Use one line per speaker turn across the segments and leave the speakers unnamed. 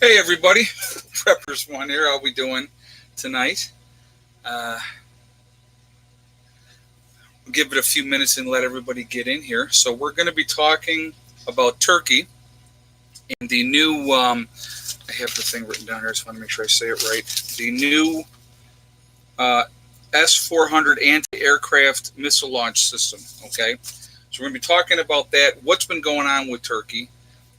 Hey everybody, Preppers One here. How we doing tonight? Uh, we'll give it a few minutes and let everybody get in here. So we're going to be talking about Turkey and the new. I have the thing written down here. I just want to make sure I say it right. The new uh, S-400 anti-aircraft missile launch system. Okay, so we're going to be talking about that. What's been going on with Turkey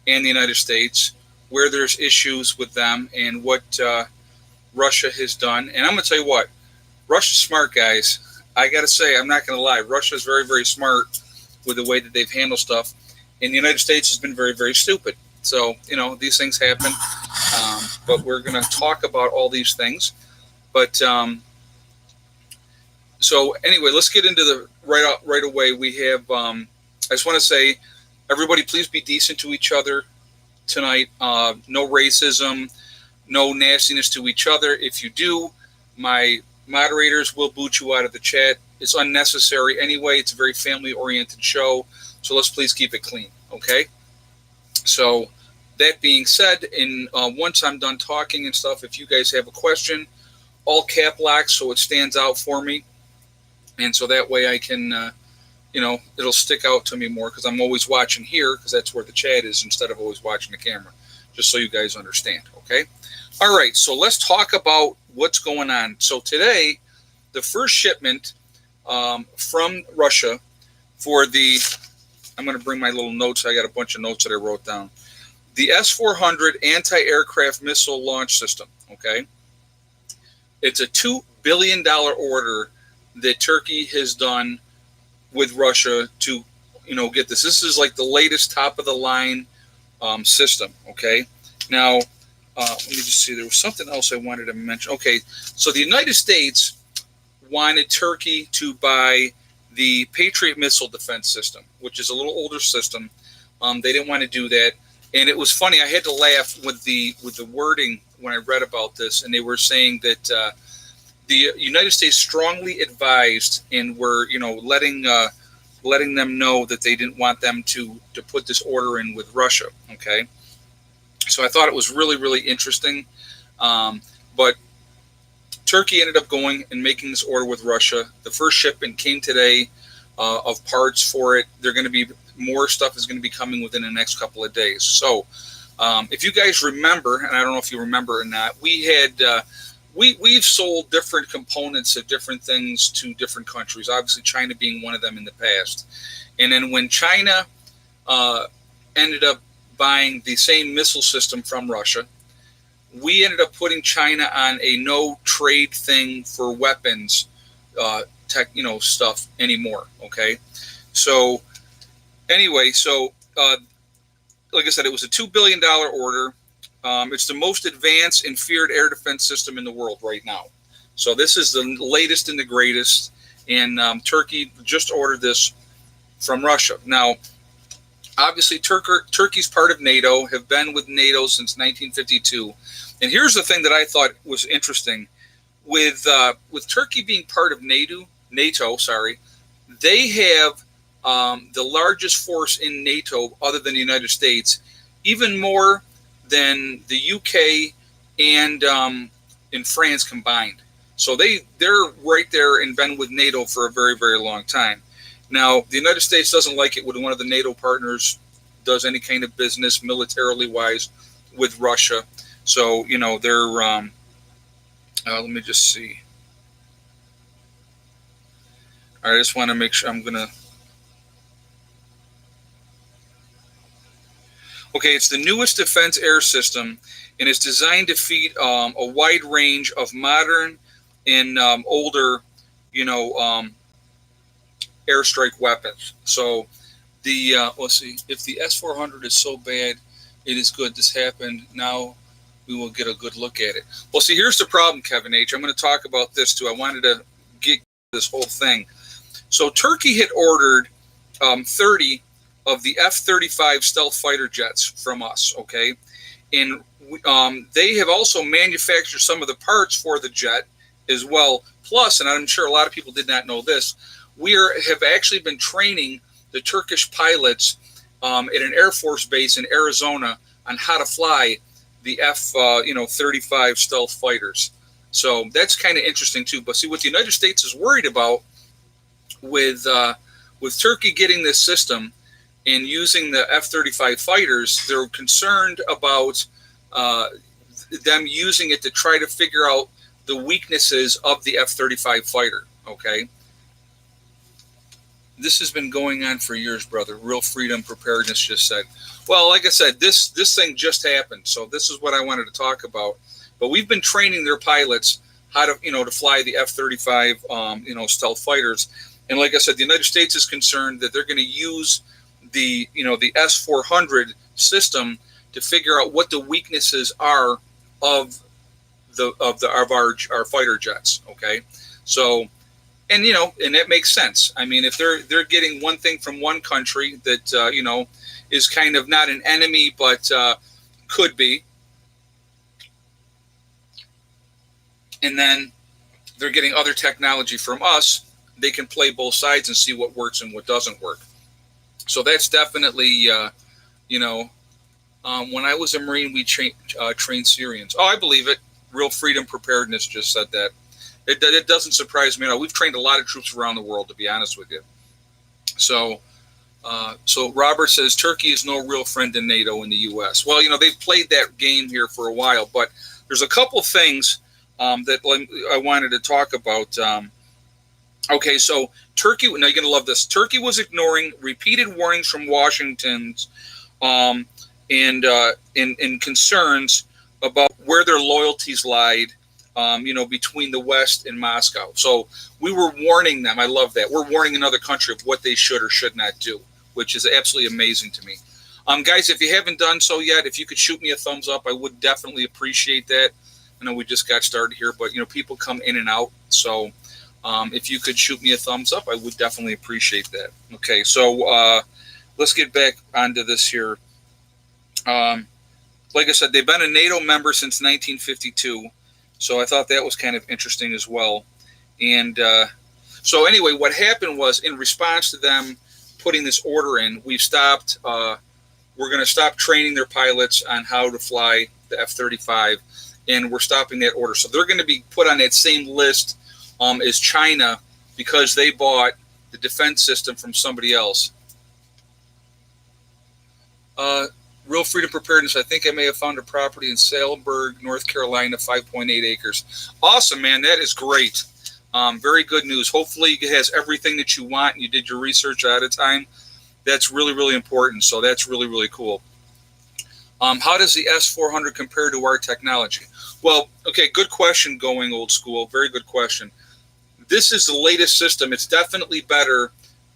and the United States? Where there's issues with them and what Russia has done. And I'm going to tell you what, Russia's smart, guys. I got to say, I'm not going to lie. Russia's very, very smart with the way that they've handled stuff. And the United States has been very, very stupid. So, these things happen. But we're going to talk about all these things. But so anyway, let's get into the right away. We have, I just want to say, everybody, please be decent to each other tonight. No racism, no nastiness to each other. If you do, my moderators will boot you out of the chat. It's unnecessary anyway. It's a very family-oriented show, so let's please keep it clean, okay? So that being said, once I'm done talking and stuff, if you guys have a question, all cap lock so it stands out for me, and so that way I can it'll stick out to me more because I'm always watching here because that's where the chat is instead of always watching the camera, just so you guys understand, okay? All right, so let's talk about what's going on. So today, the first shipment from Russia for I'm going to bring my little notes. I got a bunch of notes that I wrote down. The S-400 anti-aircraft missile launch system, okay? It's a $2 billion order that Turkey has done with Russia to, get this. This is like the latest top of the line system. Okay. Now, let me just see. There was something else I wanted to mention. Okay. So the United States wanted Turkey to buy the Patriot missile defense system, which is a little older system. They didn't want to do that. And it was funny. I had to laugh with the wording when I read about this. And they were saying that, the United States strongly advised and were, letting them know that they didn't want them to put this order in with Russia. Okay, so I thought it was really, really interesting. But Turkey ended up going and making this order with Russia. The first shipment came today of parts for it. They're going to be more stuff is going to be coming within the next couple of days. So if you guys remember, and I don't know if you remember or not, we had. We've sold different components of different things to different countries, obviously China being one of them in the past. And then when China ended up buying the same missile system from Russia, we ended up putting China on a no trade thing for weapons stuff anymore, okay? So anyway, like I said, it was a $2 billion order. It's the most advanced and feared air defense system in the world right now. So this is the latest and the greatest. And Turkey just ordered this from Russia. Now, obviously, Turkey's part of NATO, have been with NATO since 1952. And here's the thing that I thought was interesting. With Turkey being part of NATO, they have the largest force in NATO other than the United States, even more than the UK and in France combined. So they're right there and been with NATO for a very, very long time. Now, the United States doesn't like it when one of the NATO partners does any kind of business militarily wise with Russia. So, they're, let me just see. All right, I just want to make sure Okay, it's the newest defense air system, and it's designed to feed a wide range of modern and older, airstrike weapons. So let's see, if the S-400 is so bad, it is good. This happened. Now we will get a good look at it. Well, see, here's the problem, Kevin H. I'm going to talk about this too. I wanted to get this whole thing. So Turkey had ordered 30 of the F-35 stealth fighter jets from us, okay? And they have also manufactured some of the parts for the jet as well. Plus, and I'm sure a lot of people did not know this, have actually been training the Turkish pilots at an Air Force base in Arizona on how to fly the F-35 stealth fighters. So that's kind of interesting too. But see, what the United States is worried about with Turkey getting this system and using the F-35 fighters, they're concerned about them using it to try to figure out the weaknesses of the F-35 fighter. Okay. This has been going on for years, brother. Real Freedom Preparedness just said. Well, like I said, this thing just happened, so this is what I wanted to talk about. But we've been training their pilots how to, to fly the F-35, stealth fighters. And like I said, the United States is concerned that they're going to use the S-400 system to figure out what the weaknesses are of our fighter jets. Okay, so. And and that makes sense. I mean, if they're getting one thing from one country that is kind of not an enemy, but could be, and then they're getting other technology from us, they can play both sides and see what works and what doesn't work. So that's definitely, when I was a Marine, we trained Syrians. Oh, I believe it. Real Freedom Preparedness just said that. It doesn't surprise me at all. We've trained a lot of troops around the world, to be honest with you. So Robert says Turkey is no real friend to NATO in the U.S. Well, they've played that game here for a while, but there's a couple things that I wanted to talk about. Okay, so Turkey. Now you're going to love this. Turkey was ignoring repeated warnings from Washington's and concerns about where their loyalties lied. Between the West and Moscow. So we were warning them. I love that. We're warning another country of what they should or should not do, which is absolutely amazing to me. Guys, if you haven't done so yet, if you could shoot me a thumbs up, I would definitely appreciate that. I know we just got started here, but, people come in and out. So if you could shoot me a thumbs up, I would definitely appreciate that. Okay, so let's get back onto this here. Like I said, they've been a NATO member since 1952. So I thought that was kind of interesting as well. And so anyway, what happened was, in response to them putting this order in, we're going to stop training their pilots on how to fly the F-35, and we're stopping that order. So they're going to be put on that same list as China because they bought the defense system from somebody else. Real Freedom Preparedness, I think I may have found a property in Salisbury, North Carolina, 5.8 acres. Awesome, man. That is great. Very good news. Hopefully it has everything that you want and you did your research ahead of time. That's really, really important. So that's really, really cool. How does the S-400 compare to our technology? Well, okay, good question, Going Old School. Very good question. This is the latest system. It's definitely better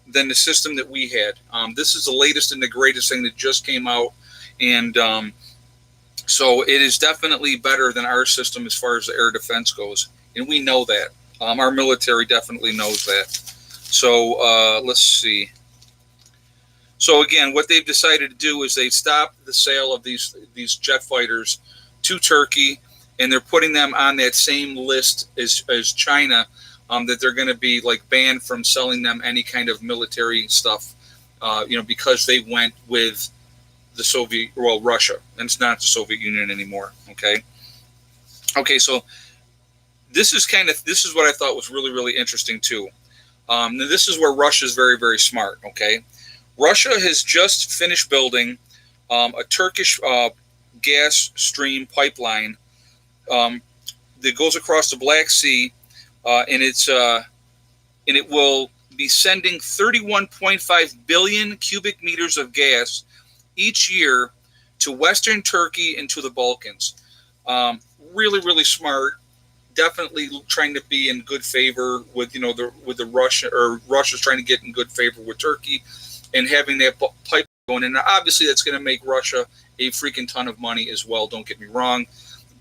than the system that we had. This is the latest and the greatest thing that just came out. And so it is definitely better than our system as far as the air defense goes. And we know that. Our military definitely knows that. So let's see. So again, what they've decided to do is they've stopped the sale of these jet fighters to Turkey, and they're putting them on that same list as China, that they're going to be like banned from selling them any kind of military stuff, because they went with the Russia, and it's not the Soviet Union anymore. Okay, so this is what I thought was really, really interesting too. Now this is where Russia is very, very smart. Okay, Russia has just finished building a Turkish gas stream pipeline that goes across the Black Sea, and it will be sending 31.5 billion cubic meters of gas each year to Western Turkey and to the Balkans. Really, really smart. Definitely trying to be in good favor with the Russia, or Russia's trying to get in good favor with Turkey, and having that pipe going in. Now, obviously, that's going to make Russia a freaking ton of money as well. Don't get me wrong,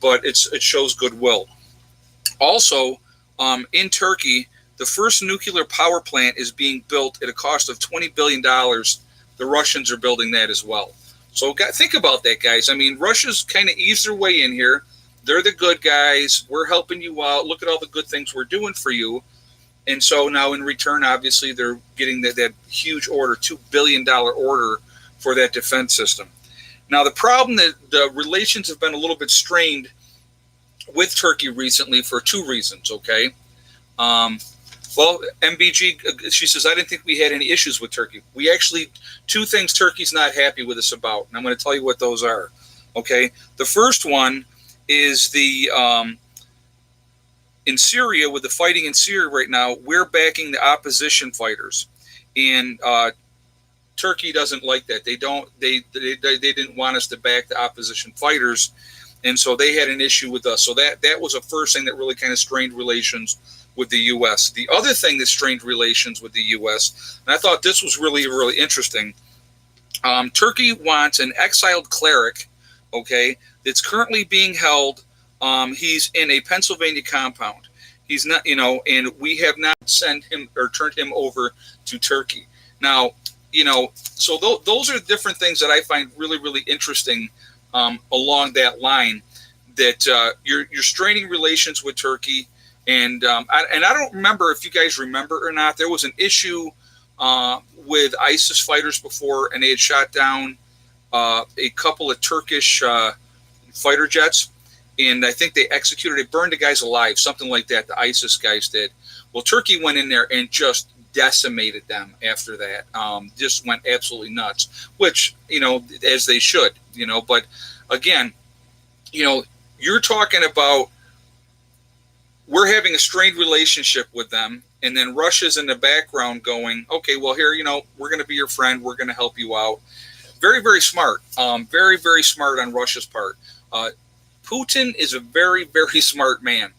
but it shows goodwill. Also, in Turkey, the first nuclear power plant is being built at a cost of $20 billion. The Russians are building that as well. So think about that, guys. I mean, Russia's kind of eased their way in here. They're the good guys. We're helping you out. Look at all the good things we're doing for you. And so now in return, obviously, they're getting that huge order, $2 billion order for that defense system. Now, the problem that the relations have been a little bit strained with Turkey recently for two reasons, okay? Um, well, MBG, she says, I didn't think we had any issues with Turkey. We actually, two things Turkey's not happy with us about, and I'm going to tell you what those are, okay? The first one is in Syria, with the fighting in Syria right now, we're backing the opposition fighters. And Turkey doesn't like that. They didn't want us to back the opposition fighters, and so they had an issue with us. So that was the first thing that really kind of strained relations with the U.S. The other thing that strained relations with the U.S., and I thought this was really, really interesting, Turkey wants an exiled cleric, okay, that's currently being held. He's in a Pennsylvania compound. He's not, and we have not sent him or turned him over to Turkey. Now, so those are different things that I find really, really interesting along that line. That you're straining relations with Turkey, and I don't remember if you guys remember or not. There was an issue with ISIS fighters before, and they had shot down a couple of Turkish fighter jets, and I think they burned the guys alive, something like that. The ISIS guys did. Well, Turkey went in there and just decimated them after that. Just went absolutely nuts, which, as they should, but again, you're talking about, we're having a strained relationship with them, and then Russia's in the background going, okay, well, here, we're going to be your friend. We're going to help you out. Very, very smart. Very, very smart on Russia's part. Putin is a very, very smart man.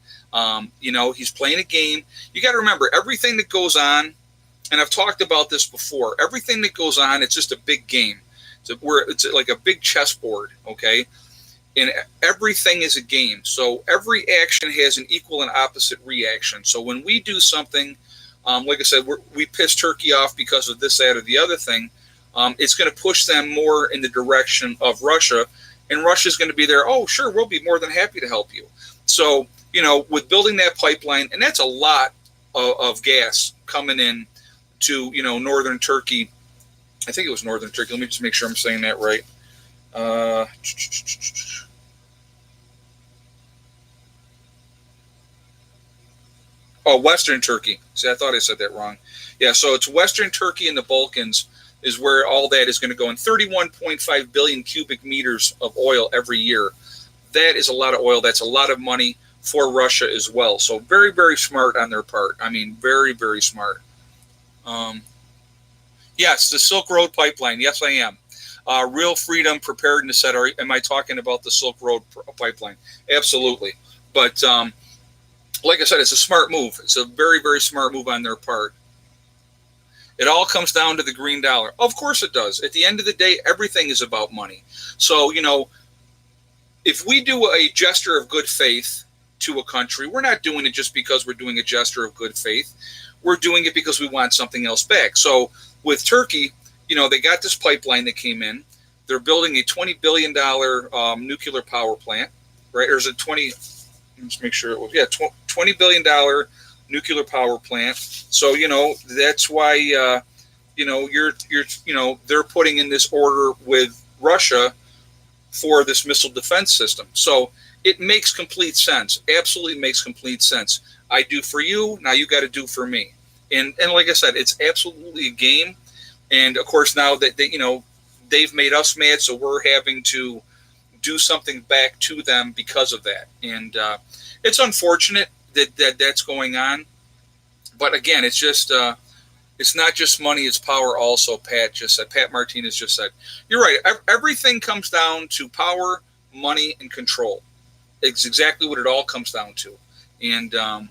He's playing a game. You got to remember, everything that goes on, and I've talked about this before, everything that goes on, it's just a big game. It's like a big chessboard, okay? And everything is a game. So every action has an equal and opposite reaction. So when we do something, like I said, we piss Turkey off because of this, that, or the other thing, it's going to push them more in the direction of Russia. And Russia's going to be there, oh, sure, we'll be more than happy to help you. So, with building that pipeline, and that's a lot of gas coming in to, northern Turkey. I think it was northern Turkey. Let me just make sure I'm saying that right. Western Turkey. See, I thought I said that wrong. Yeah, so it's Western Turkey and the Balkans is where all that is going to go, in 31.5 billion cubic meters of oil every year. That is a lot of oil. That's a lot of money for Russia as well. So very, very smart on their part. I mean, very, very smart. Yes, the Silk Road pipeline. Yes, I am. Real freedom, preparedness, etc. Am I talking about the Silk Road pipeline? Absolutely. But like I said, it's a smart move. It's a very, very smart move on their part. It all comes down to the green dollar. Of course it does. At the end of the day, everything is about money. So, if we do a gesture of good faith to a country, we're not doing it just because we're doing a gesture of good faith. We're doing it because we want something else back. So with Turkey, they got this pipeline that came in. They're building a $20 billion nuclear power plant, right? Or is it 20? Let's make sure it was, $20 billion nuclear power plant. So, that's why, they're putting in this order with Russia for this missile defense system. So it makes complete sense. Absolutely makes complete sense. I do for you, now you got to do for me. And like I said, it's absolutely a game. And of course, now that they've made us mad, so we're having to do something back to them because of that. And it's unfortunate that that's going on. But again, it's just it's not just money, it's power also. Pat Martinez just said, you're right. Everything comes down to power, money, and control. It's exactly what it all comes down to. And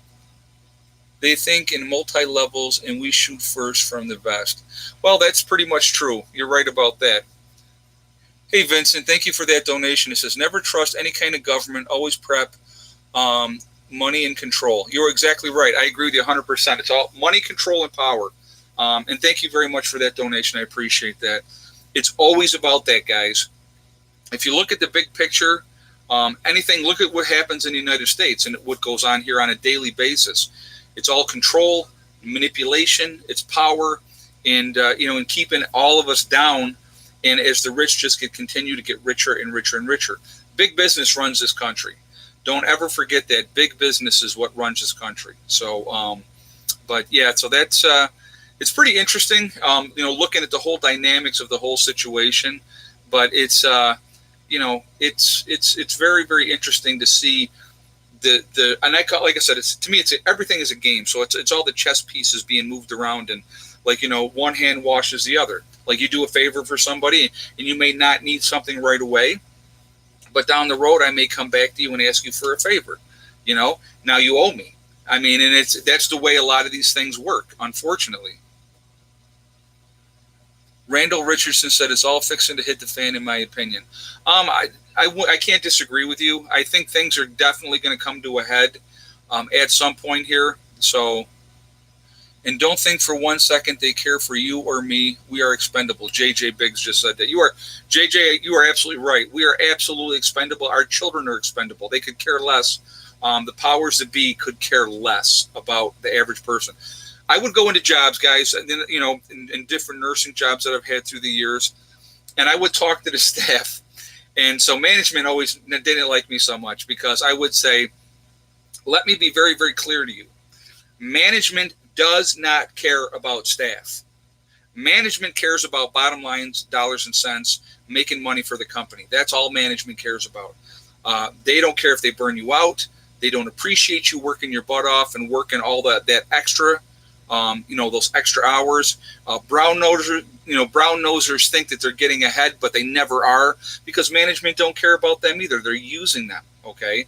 they think in multi-levels, and we shoot first from the best. Well, that's pretty much true. You're right about that. Hey, Vincent, thank you for that donation. It says, never trust any kind of government. Always prep money and control. You're exactly right. I agree with you 100%. It's all money, control, and power. And thank you very much for that donation. I appreciate that. It's always about that, guys. If you look at the big picture, look at what happens in the United States and what goes on here on a daily basis. It's all control, manipulation, it's power, and and keeping all of us down And as the rich just continue to get richer and richer and richer. Big business runs this country. Don't ever forget that. Big business is what runs this country. So, but yeah, so that's it's pretty interesting. Looking at the whole dynamics of the whole situation. But it's it's very, very interesting to see the and like I said, to me, everything is a game. So it's all the chess pieces being moved around, and one hand washes the other. Like you do a favor for somebody, and you may not need something right away, but down the road, I may come back to you and ask you for a favor. Now you owe me. I mean, and that's the way a lot of these things work, unfortunately. Randall Richardson said it's all fixing to hit the fan, in my opinion. I can't disagree with you. I think things are definitely going to come to a head at some point here. So, and don't think for 1 second they care for you or me. We are expendable. JJ Biggs just said that. You are absolutely right. We are absolutely expendable. Our children are expendable. They could care less. The powers that be could care less about the average person. I would go into jobs, guys, in different nursing jobs that I've had through the years, and I would talk to the staff. And so management always didn't like me so much because I would say, let me be very, very clear to you. Management does not care about staff. Management cares about bottom lines, dollars and cents, making money for the company. That's all management cares about. They don't care if they burn you out. They don't appreciate you working your butt off and working all that extra. Those extra hours. Brown nosers think that they're getting ahead, but they never are because management don't care about them either. They're using them. Okay.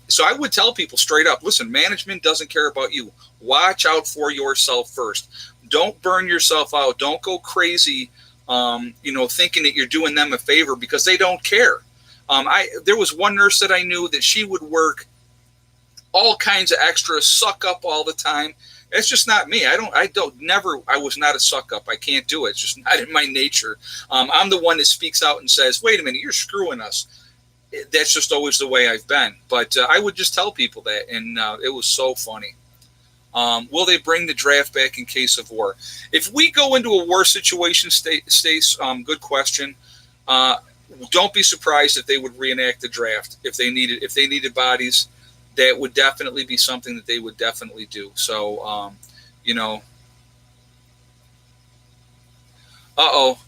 So I would tell people straight up, listen, management doesn't care about you. Watch out for yourself first. Don't burn yourself out. Don't go crazy, thinking that you're doing them a favor because they don't care. There was one nurse that I knew that she would work all kinds of extras, suck up all the time. It's just not me. I was not a suck up. I can't do it. It's just not in my nature. I'm the one that speaks out and says, wait a minute, you're screwing us. That's just always the way I've been. But I would just tell people that, and it was so funny. Will they bring the draft back in case of war? If we go into a war situation, Stace, good question. Don't be surprised if they would reenact the draft if they needed bodies. That would definitely be something that they would definitely do. So,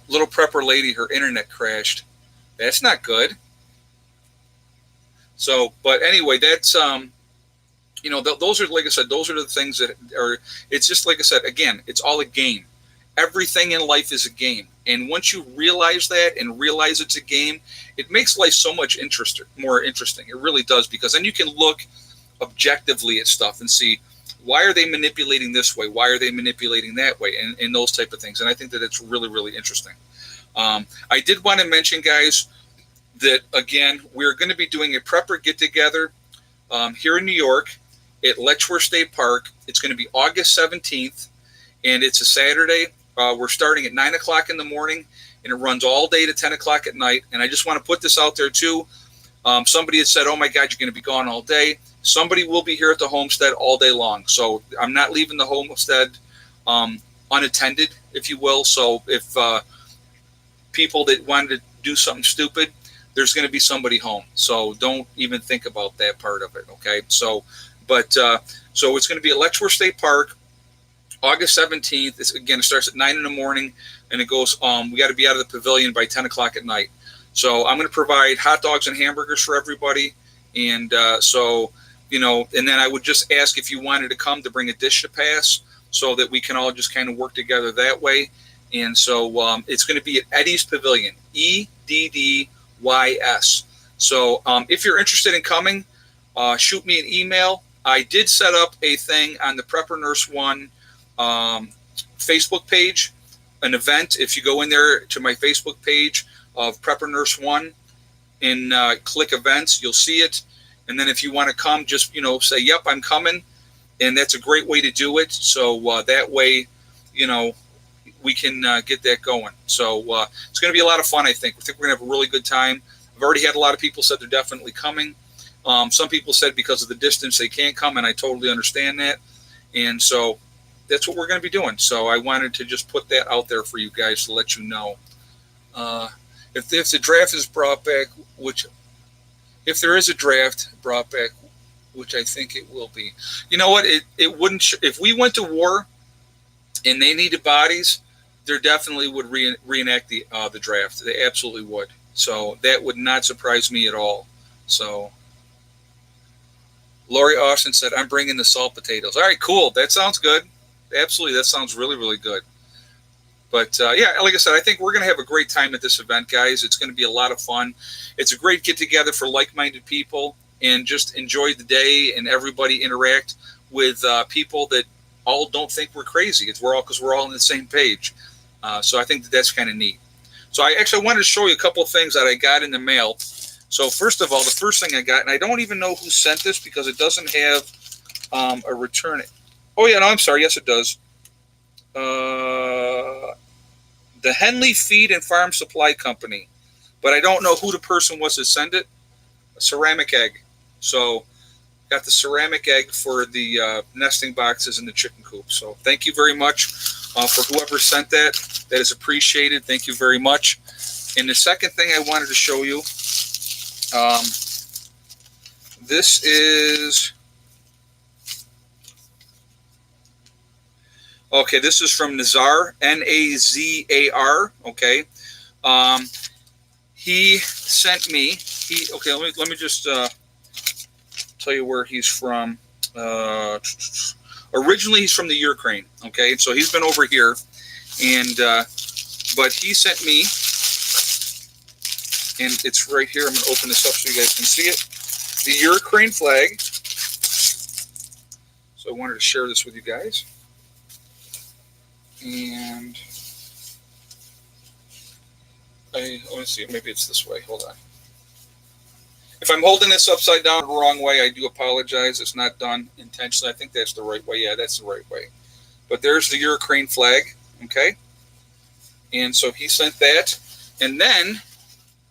little prepper lady, her internet crashed. That's not good. So, but anyway, that's, those are, like I said, those are the things that are, it's just, like I said, again, it's all a game. Everything in life is a game. And once you realize that and realize it's a game, it makes life so much more interesting. It really does, because then you can look objectively at stuff and see, why are they manipulating this way? Why are they manipulating that way? And those type of things. And I think that it's really, really interesting. I did want to mention, guys, that, again, we're going to be doing a prepper get-together here in New York at Letchworth State Park. It's going to be August 17th, and it's a Saturday. We're starting at 9 o'clock in the morning, and it runs all day to 10 o'clock at night. And I just want to put this out there, too. Somebody had said, oh, my God, you're going to be gone all day. Somebody will be here at the homestead all day long. So I'm not leaving the homestead unattended, if you will. So if people that wanted to do something stupid, there's going to be somebody home. So don't even think about that part of it, okay? So it's going to be at Letchworth State Park, August 17th. It starts at 9 in the morning, and it goes, we got to be out of the pavilion by 10 o'clock at night. So I'm going to provide hot dogs and hamburgers for everybody. And and then I would just ask if you wanted to come to bring a dish to pass so that we can all just kind of work together that way. And so it's going to be at Eddie's Pavilion, EDDYS. So if you're interested in coming, shoot me an email. I did set up a thing on the Prepper Nurse One Facebook page, an event. If you go in there to my Facebook page of Prepper Nurse One and click events, you'll see it. And then if you want to come, just, say, yep, I'm coming. And that's a great way to do it. So that way, we can get that going. So it's going to be a lot of fun, I think. I think we're going to have a really good time. I've already had a lot of people said they're definitely coming. Some people said because of the distance they can't come, and I totally understand that. And so that's what we're going to be doing. So I wanted to just put that out there for you guys to let you know. Uh, if the draft is brought back, which if there is a draft brought back, which I think it will be, you know what? It wouldn't if we went to war and they needed bodies, they definitely would reenact the draft. They absolutely would. So that would not surprise me at all. So Lori Austin said, "I'm bringing the salt potatoes." All right, cool. That sounds good. Absolutely, that sounds really, really good. But yeah, like I said, I think we're going to have a great time at this event, guys. It's going to be a lot of fun. It's a great get together for like-minded people, and just enjoy the day and everybody interact with people that all don't think we're crazy. It's because we're all on the same page. So I think that's kind of neat. So I actually wanted to show you a couple of things that I got in the mail. So first of all, the first thing I got, and I don't even know who sent this because it doesn't have a return. Oh yeah, no, I'm sorry. Yes, it does. The Henley Feed and Farm Supply Company, but I don't know who the person was that sent it. A ceramic egg. So got the ceramic egg for the nesting boxes in the chicken coop. So thank you very much for whoever sent that. That is appreciated. Thank you very much. And the second thing I wanted to show you, this is, okay, this is from Nazar, Nazar, okay. He sent me, okay, let me just tell you where he's from. Originally, he's from the Ukraine, okay, so he's been over here, and but he sent me, and it's right here. I'm going to open this up so you guys can see it. The Ukraine flag. So I wanted to share this with you guys. And let me see, maybe it's this way. Hold on. If I'm holding this upside down the wrong way, I do apologize. It's not done intentionally. I think that's the right way. Yeah, that's the right way. But there's the Ukraine flag, okay? And so he sent that. And then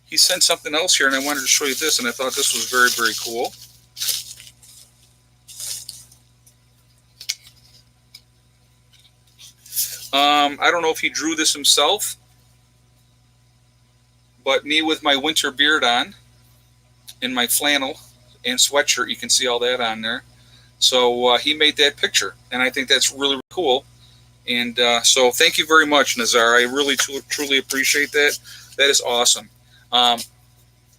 he sent something else here, and I wanted to show you this, and I thought this was very, very cool. I don't know if he drew this himself, but me with my winter beard on and my flannel and sweatshirt, you can see all that on there. So he made that picture, and I think that's really, really cool. And so thank you very much, Nazar. I really, truly appreciate that. That is awesome.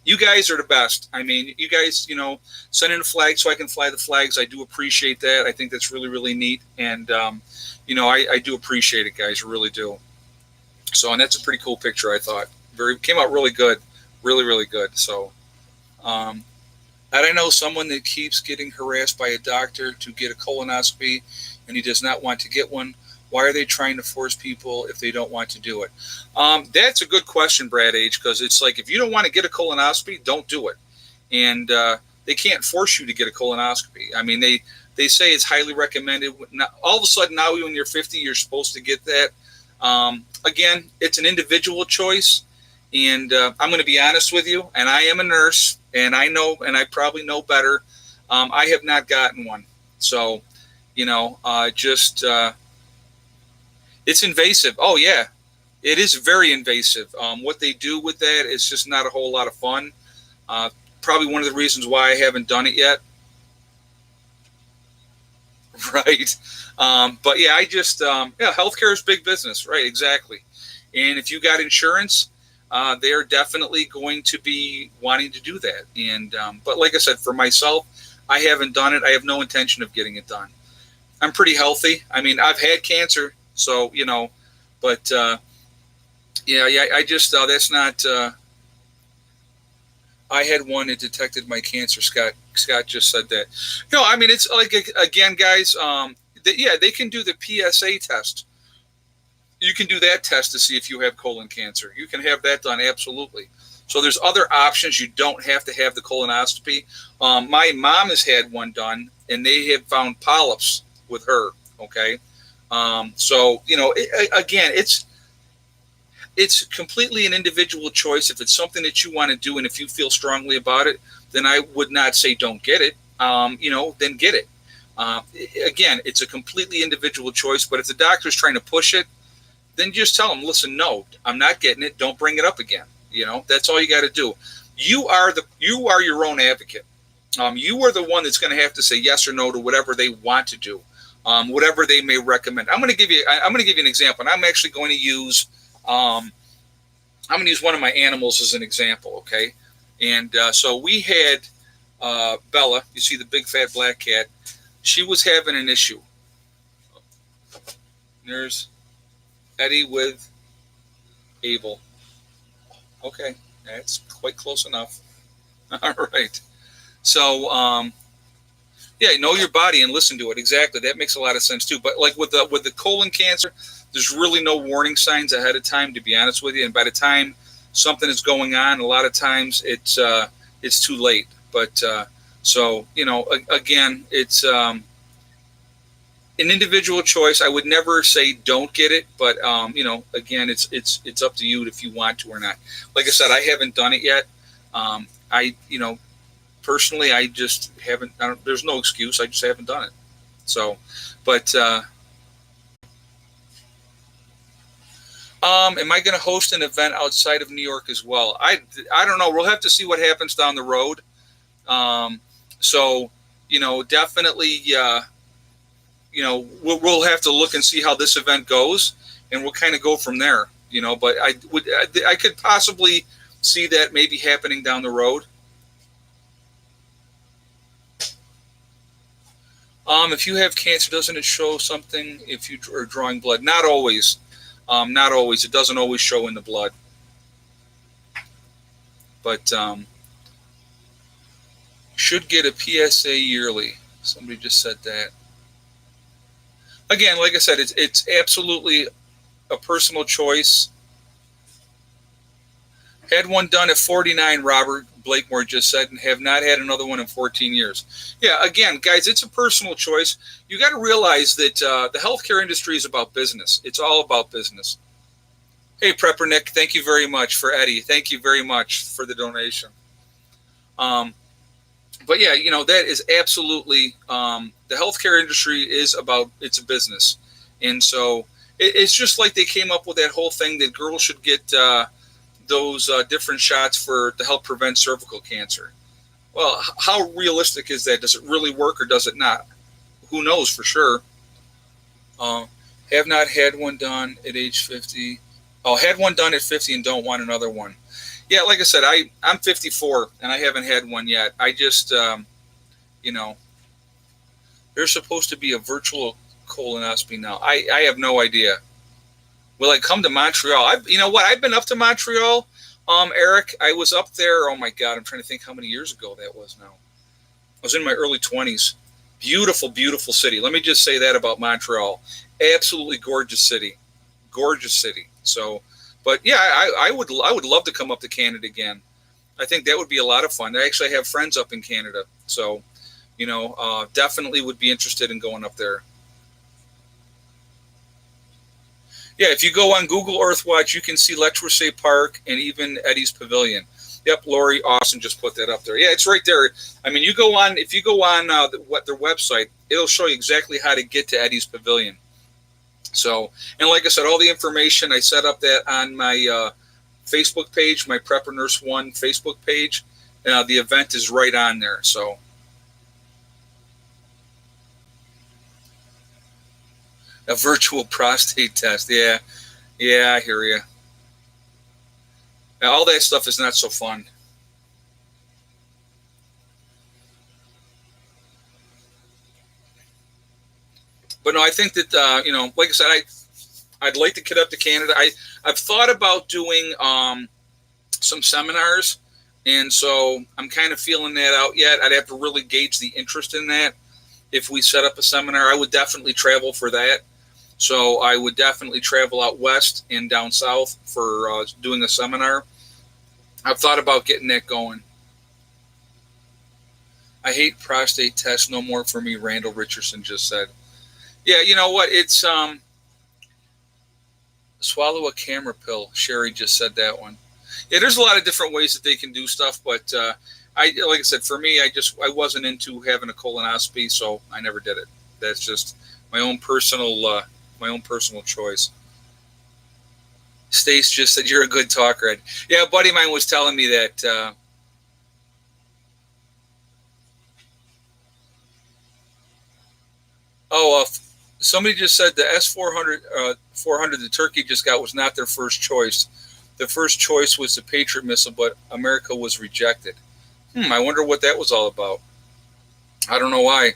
You guys are the best. I mean, you guys, send in a flag so I can fly the flags. I do appreciate that. I think that's really, really neat. And, I do appreciate it, guys. I really do. So, and that's a pretty cool picture, I thought. Came out really good. Really, really good. So, I don't know someone that keeps getting harassed by a doctor to get a colonoscopy and he does not want to get one. Why are they trying to force people if they don't want to do it? That's a good question, Brad H., because it's like, if you don't want to get a colonoscopy, don't do it. And they can't force you to get a colonoscopy. I mean, they say it's highly recommended. Now, all of a sudden, now when you're 50, you're supposed to get that. Again, it's an individual choice. And I'm going to be honest with you, and I am a nurse, and I know, and I probably know better. I have not gotten one. So, it's invasive. Oh, yeah. It is very invasive. What they do with that is just not a whole lot of fun. Probably one of the reasons why I haven't done it yet. Right. But, yeah, healthcare is big business. Right, exactly. And if you got insurance, they are definitely going to be wanting to do that. And but like I said, for myself, I haven't done it. I have no intention of getting it done. I'm pretty healthy. I mean, I've had cancer. So, but, I just, that's not, I had one that detected my cancer. Scott just said that. I mean, it's like, again, guys, they can do the PSA test. You can do that test to see if you have colon cancer. You can have that done, absolutely. So there's other options. You don't have to have the colonoscopy. My mom has had one done, and they have found polyps with her, okay? So, again, it's completely an individual choice. If it's something that you want to do and if you feel strongly about it, then I would not say don't get it, then get it. Again, it's a completely individual choice, but if the doctor is trying to push it, then just tell them, listen, no, I'm not getting it. Don't bring it up again. That's all you got to do. You are your own advocate. You are the one that's going to have to say yes or no to whatever they want to do, whatever they may recommend. I'm going to give you an example, and I'm actually going to use one of my animals as an example. Okay, and so we had Bella. You see the big fat black cat. She was having an issue. There's Eddie with Abel. Okay, that's quite close enough. All right. So, yeah, know your body and listen to it. Exactly. That makes a lot of sense too. But like with the colon cancer, there's really no warning signs ahead of time, to be honest with you. And by the time something is going on, a lot of times it's too late. But so again, it's an individual choice. I would never say don't get it, but again, it's up to you if you want to or not. Like I said, I haven't done it yet. Personally, I just haven't. There's no excuse. I just haven't done it. So, but am I going to host an event outside of New York as well? I don't know. We'll have to see what happens down the road. So, definitely, we'll have to look and see how this event goes, and we'll kind of go from there. But I could possibly see that maybe happening down the road. If you have cancer, doesn't it show something if you are drawing blood? Not always. Not always. It doesn't always show in the blood. But should get a PSA yearly. Somebody just said that. Again, like I said, it's absolutely a personal choice. Had one done at 49, Robert Blakemore just said, and have not had another one in 14 years. Yeah, again, guys, it's a personal choice. You got to realize that the healthcare industry is about business. It's all about business. Hey, Prepper Nick, thank you very much for Eddie. Thank you very much for the donation. But yeah, that is absolutely, the healthcare industry is it's a business. And so it's just like they came up with that whole thing that girls should get those different shots to help prevent cervical cancer. Well, how realistic is that? Does it really work or does it not? Who knows for sure? Have not had one done at age 50. Oh, had one done at 50 and don't want another one. Yeah, like I said, I'm 54 and I haven't had one yet. I just, there's supposed to be a virtual colonoscopy now. I have no idea. Will I come to Montreal? You know what? I've been up to Montreal, Eric. I was up there. Oh my God, I'm trying to think how many years ago that was now. I was in my early 20s. Beautiful, beautiful city. Let me just say that about Montreal. Absolutely gorgeous city. Gorgeous city. So, but yeah, I would love to come up to Canada again. I think that would be a lot of fun. I actually have friends up in Canada. So, definitely would be interested in going up there. Yeah, if you go on Google Earthwatch, you can see Letrousset Park and even Eddie's Pavilion. Yep, Lori Austin just put that up there. Yeah, it's right there. I mean, if you go on their website, it'll show you exactly how to get to Eddie's Pavilion. So, and like I said, all the information, I set up that on my Facebook page, my Prepper Nurse 1 Facebook page. The event is right on there. So, a virtual prostate test. Yeah, I hear you. Now, all that stuff is not so fun. But no, I think that like I said, I'd like to get up to Canada. I've thought about doing some seminars, and so I'm kind of feeling that out yet. I'd have to really gauge the interest in that. If we set up a seminar, I would definitely travel for that. So I would definitely travel out west and down south for doing a seminar. I've thought about getting that going. I hate prostate tests. No more for me, Randall Richardson just said. Yeah, you know what? It's swallow a camera pill. Sherry just said that one. Yeah, there's a lot of different ways that they can do stuff, but like I said, for me, I wasn't into having a colonoscopy, so I never did it. That's just my own personal choice. Stace just said you're a good talker, Ed. Yeah, a buddy of mine was telling me that. Somebody just said the S-400 400 the Turkey just got was not their first choice. The first choice was the Patriot missile, but America was rejected. I wonder what that was all about. I don't know why.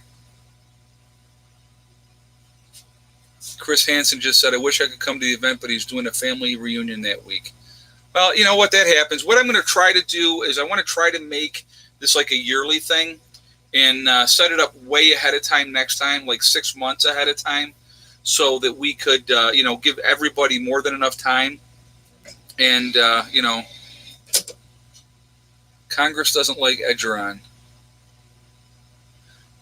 Chris Hansen just said, I wish I could come to the event, but he's doing a family reunion that week. Well, you know what, that happens. What I'm going to try to do is I want to try to make this like a yearly thing and set it up way ahead of time next time, like 6 months ahead of time, so that we could, give everybody more than enough time. And, Congress doesn't like Edgeron.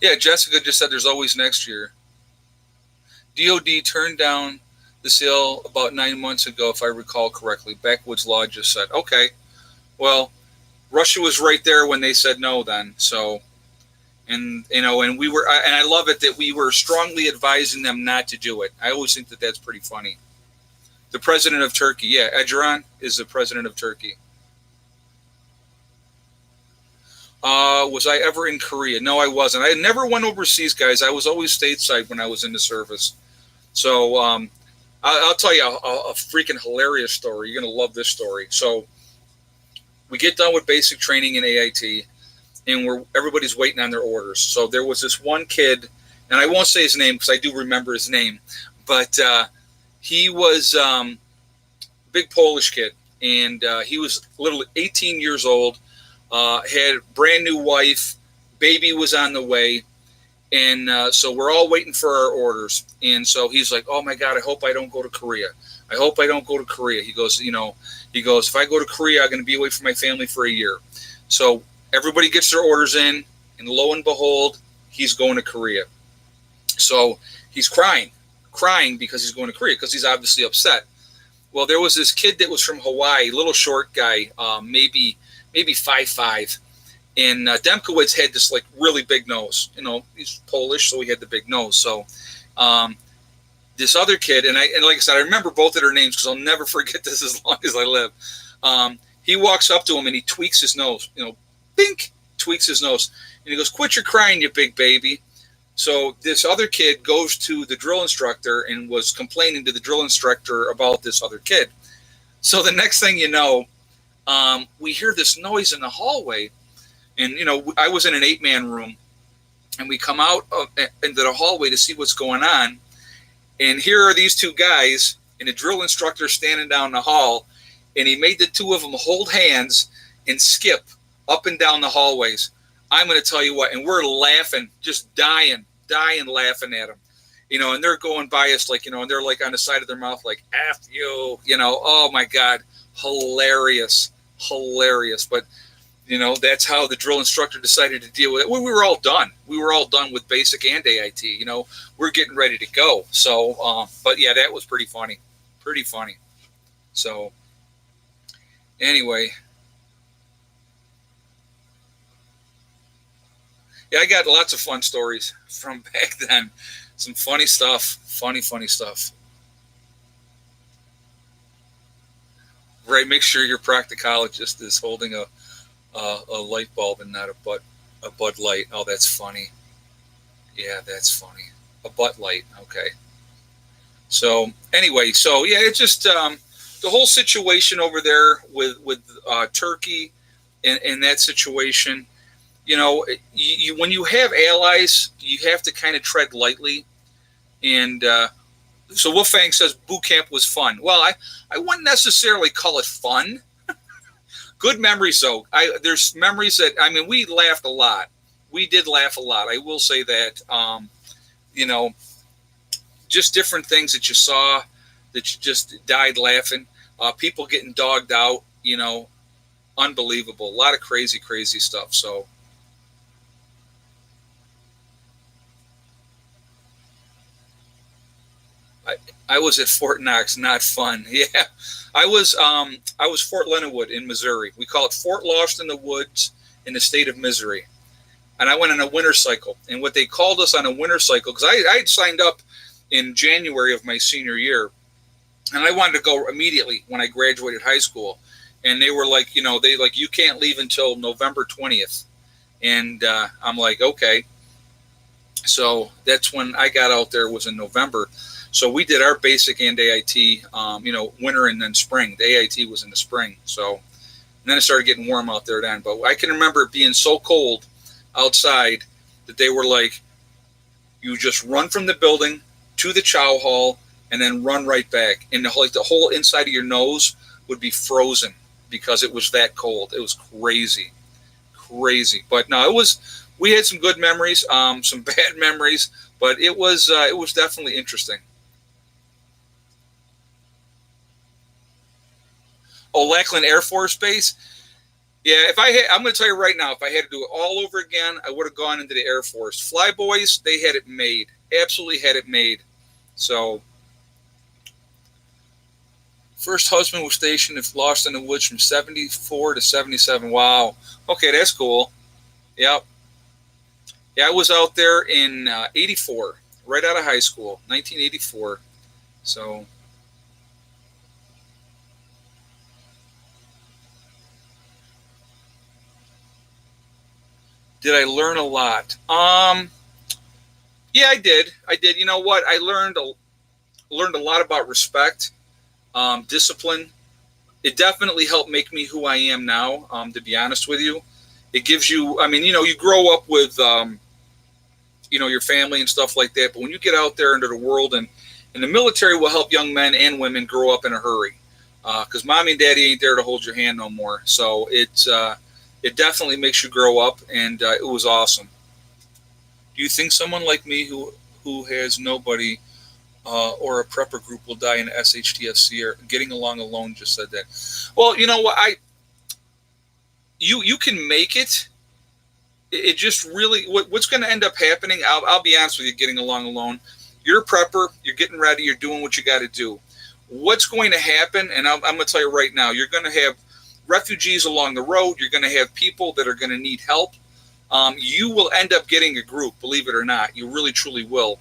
Yeah, Jessica just said there's always next year. DOD turned down the sale about 9 months ago, if I recall correctly. Backwoods Law just said, okay, well, Russia was right there when they said no then. So, and we were, and I love it that we were strongly advising them not to do it. I always think that that's pretty funny. The president of Turkey, yeah, Erdogan is the president of Turkey. Was I ever in Korea? No, I wasn't. I never went overseas, guys. I was always stateside when I was in the service. So I'll tell you a freaking hilarious story. You're going to love this story. So we get done with basic training in AIT, and everybody's waiting on their orders. So there was this one kid, and I won't say his name because I do remember his name, but he was a big Polish kid, and he was literally 18 years old. Had a brand new wife, baby was on the way, and so we're all waiting for our orders. And so he's like, "Oh my God, I hope I don't go to Korea. I hope I don't go to Korea." He goes, if I go to Korea, I'm going to be away from my family for a year. So everybody gets their orders in, and lo and behold, he's going to Korea. So he's crying because he's going to Korea because he's obviously upset. Well, there was this kid that was from Hawaii, little short guy, maybe 5'5", and Demkowitz had this like really big nose. He's Polish, so he had the big nose. So this other kid, and like I said, I remember both of their names because I'll never forget this as long as I live. He walks up to him and he tweaks his nose. Bink, tweaks his nose, and he goes, "Quit your crying, you big baby." So this other kid goes to the drill instructor and was complaining to the drill instructor about this other kid. So the next thing you know, we hear this noise in the hallway, and I was in an 8-man room, and we come out into the hallway to see what's going on, and here are these two guys and a drill instructor standing down the hall, and he made the two of them hold hands and skip up and down the hallways. I'm going to tell you what, and we're laughing, just dying laughing at them, and they're going by us like, and they're like on the side of their mouth like, "F you," oh my God, hilarious. But that's how the drill instructor decided to deal with it. We were all done with basic and AIT. We're getting ready to go. So but yeah, that was pretty funny. So anyway, yeah, I got lots of fun stories from back then. Some funny stuff. Right, make sure your proctologist is holding a light bulb and not a Bud Light. Oh, that's funny. Yeah, that's funny. A Bud Light. Okay. So anyway, yeah, it's just the whole situation over there with Turkey and that situation. When you have allies, you have to kind of tread lightly. And so Wolfgang says boot camp was fun. Well, I wouldn't necessarily call it fun. Good memories, though. There's memories that, we laughed a lot. We did laugh a lot. I will say that, just different things that you saw that you just died laughing. People getting dogged out, unbelievable. A lot of crazy stuff. So, I was at Fort Knox, not fun. Yeah, I was Fort Leonard Wood in Missouri. We call it Fort Lost in the Woods in the state of Missouri. And I went on a winter cycle. And what they called us on a winter cycle, because I had signed up in January of my senior year, and I wanted to go immediately when I graduated high school. And they were like, you can't leave until November 20th. And I'm like, okay. So that's when I got out there, was in November. So we did our basic and AIT, winter and then spring. The AIT was in the spring. So and then it started getting warm out there then. But I can remember it being so cold outside that they were like, you just run from the building to the chow hall and then run right back. And the whole inside of your nose would be frozen because it was that cold. It was crazy, crazy. But no, we had some good memories, some bad memories, but it was definitely interesting. Oh, Lackland Air Force Base. Yeah, I'm going to tell you right now, if I had to do it all over again, I would have gone into the Air Force. Flyboys, they had it made, absolutely had it made. So, first husband was stationed if lost in the woods from 74 to 77. Wow. Okay, that's cool. Yep. Yeah, I was out there in 84, right out of high school, 1984. So, did I learn a lot? Yeah, I did. I did. You know what? I learned a lot about respect, discipline. It definitely helped make me who I am now. To be honest with you, it gives you. I mean, you grow up with, your family and stuff like that. But when you get out there into the world, and the military will help young men and women grow up in a hurry, because mommy and daddy ain't there to hold your hand no more. So it definitely makes you grow up, and it was awesome. Do you think someone like me who has nobody or a prepper group will die in SHTFC or getting along alone? Just said that. Well, you know what, you can make it. It just really what's going to end up happening. I'll be honest with you. Getting along alone, you're a prepper. You're getting ready. You're doing what you got to do. What's going to happen? And I'm going to tell you right now. You're going to have refugees along the road. You're going to have people that are going to need help. You will end up getting a group, believe it or not. You really, truly will.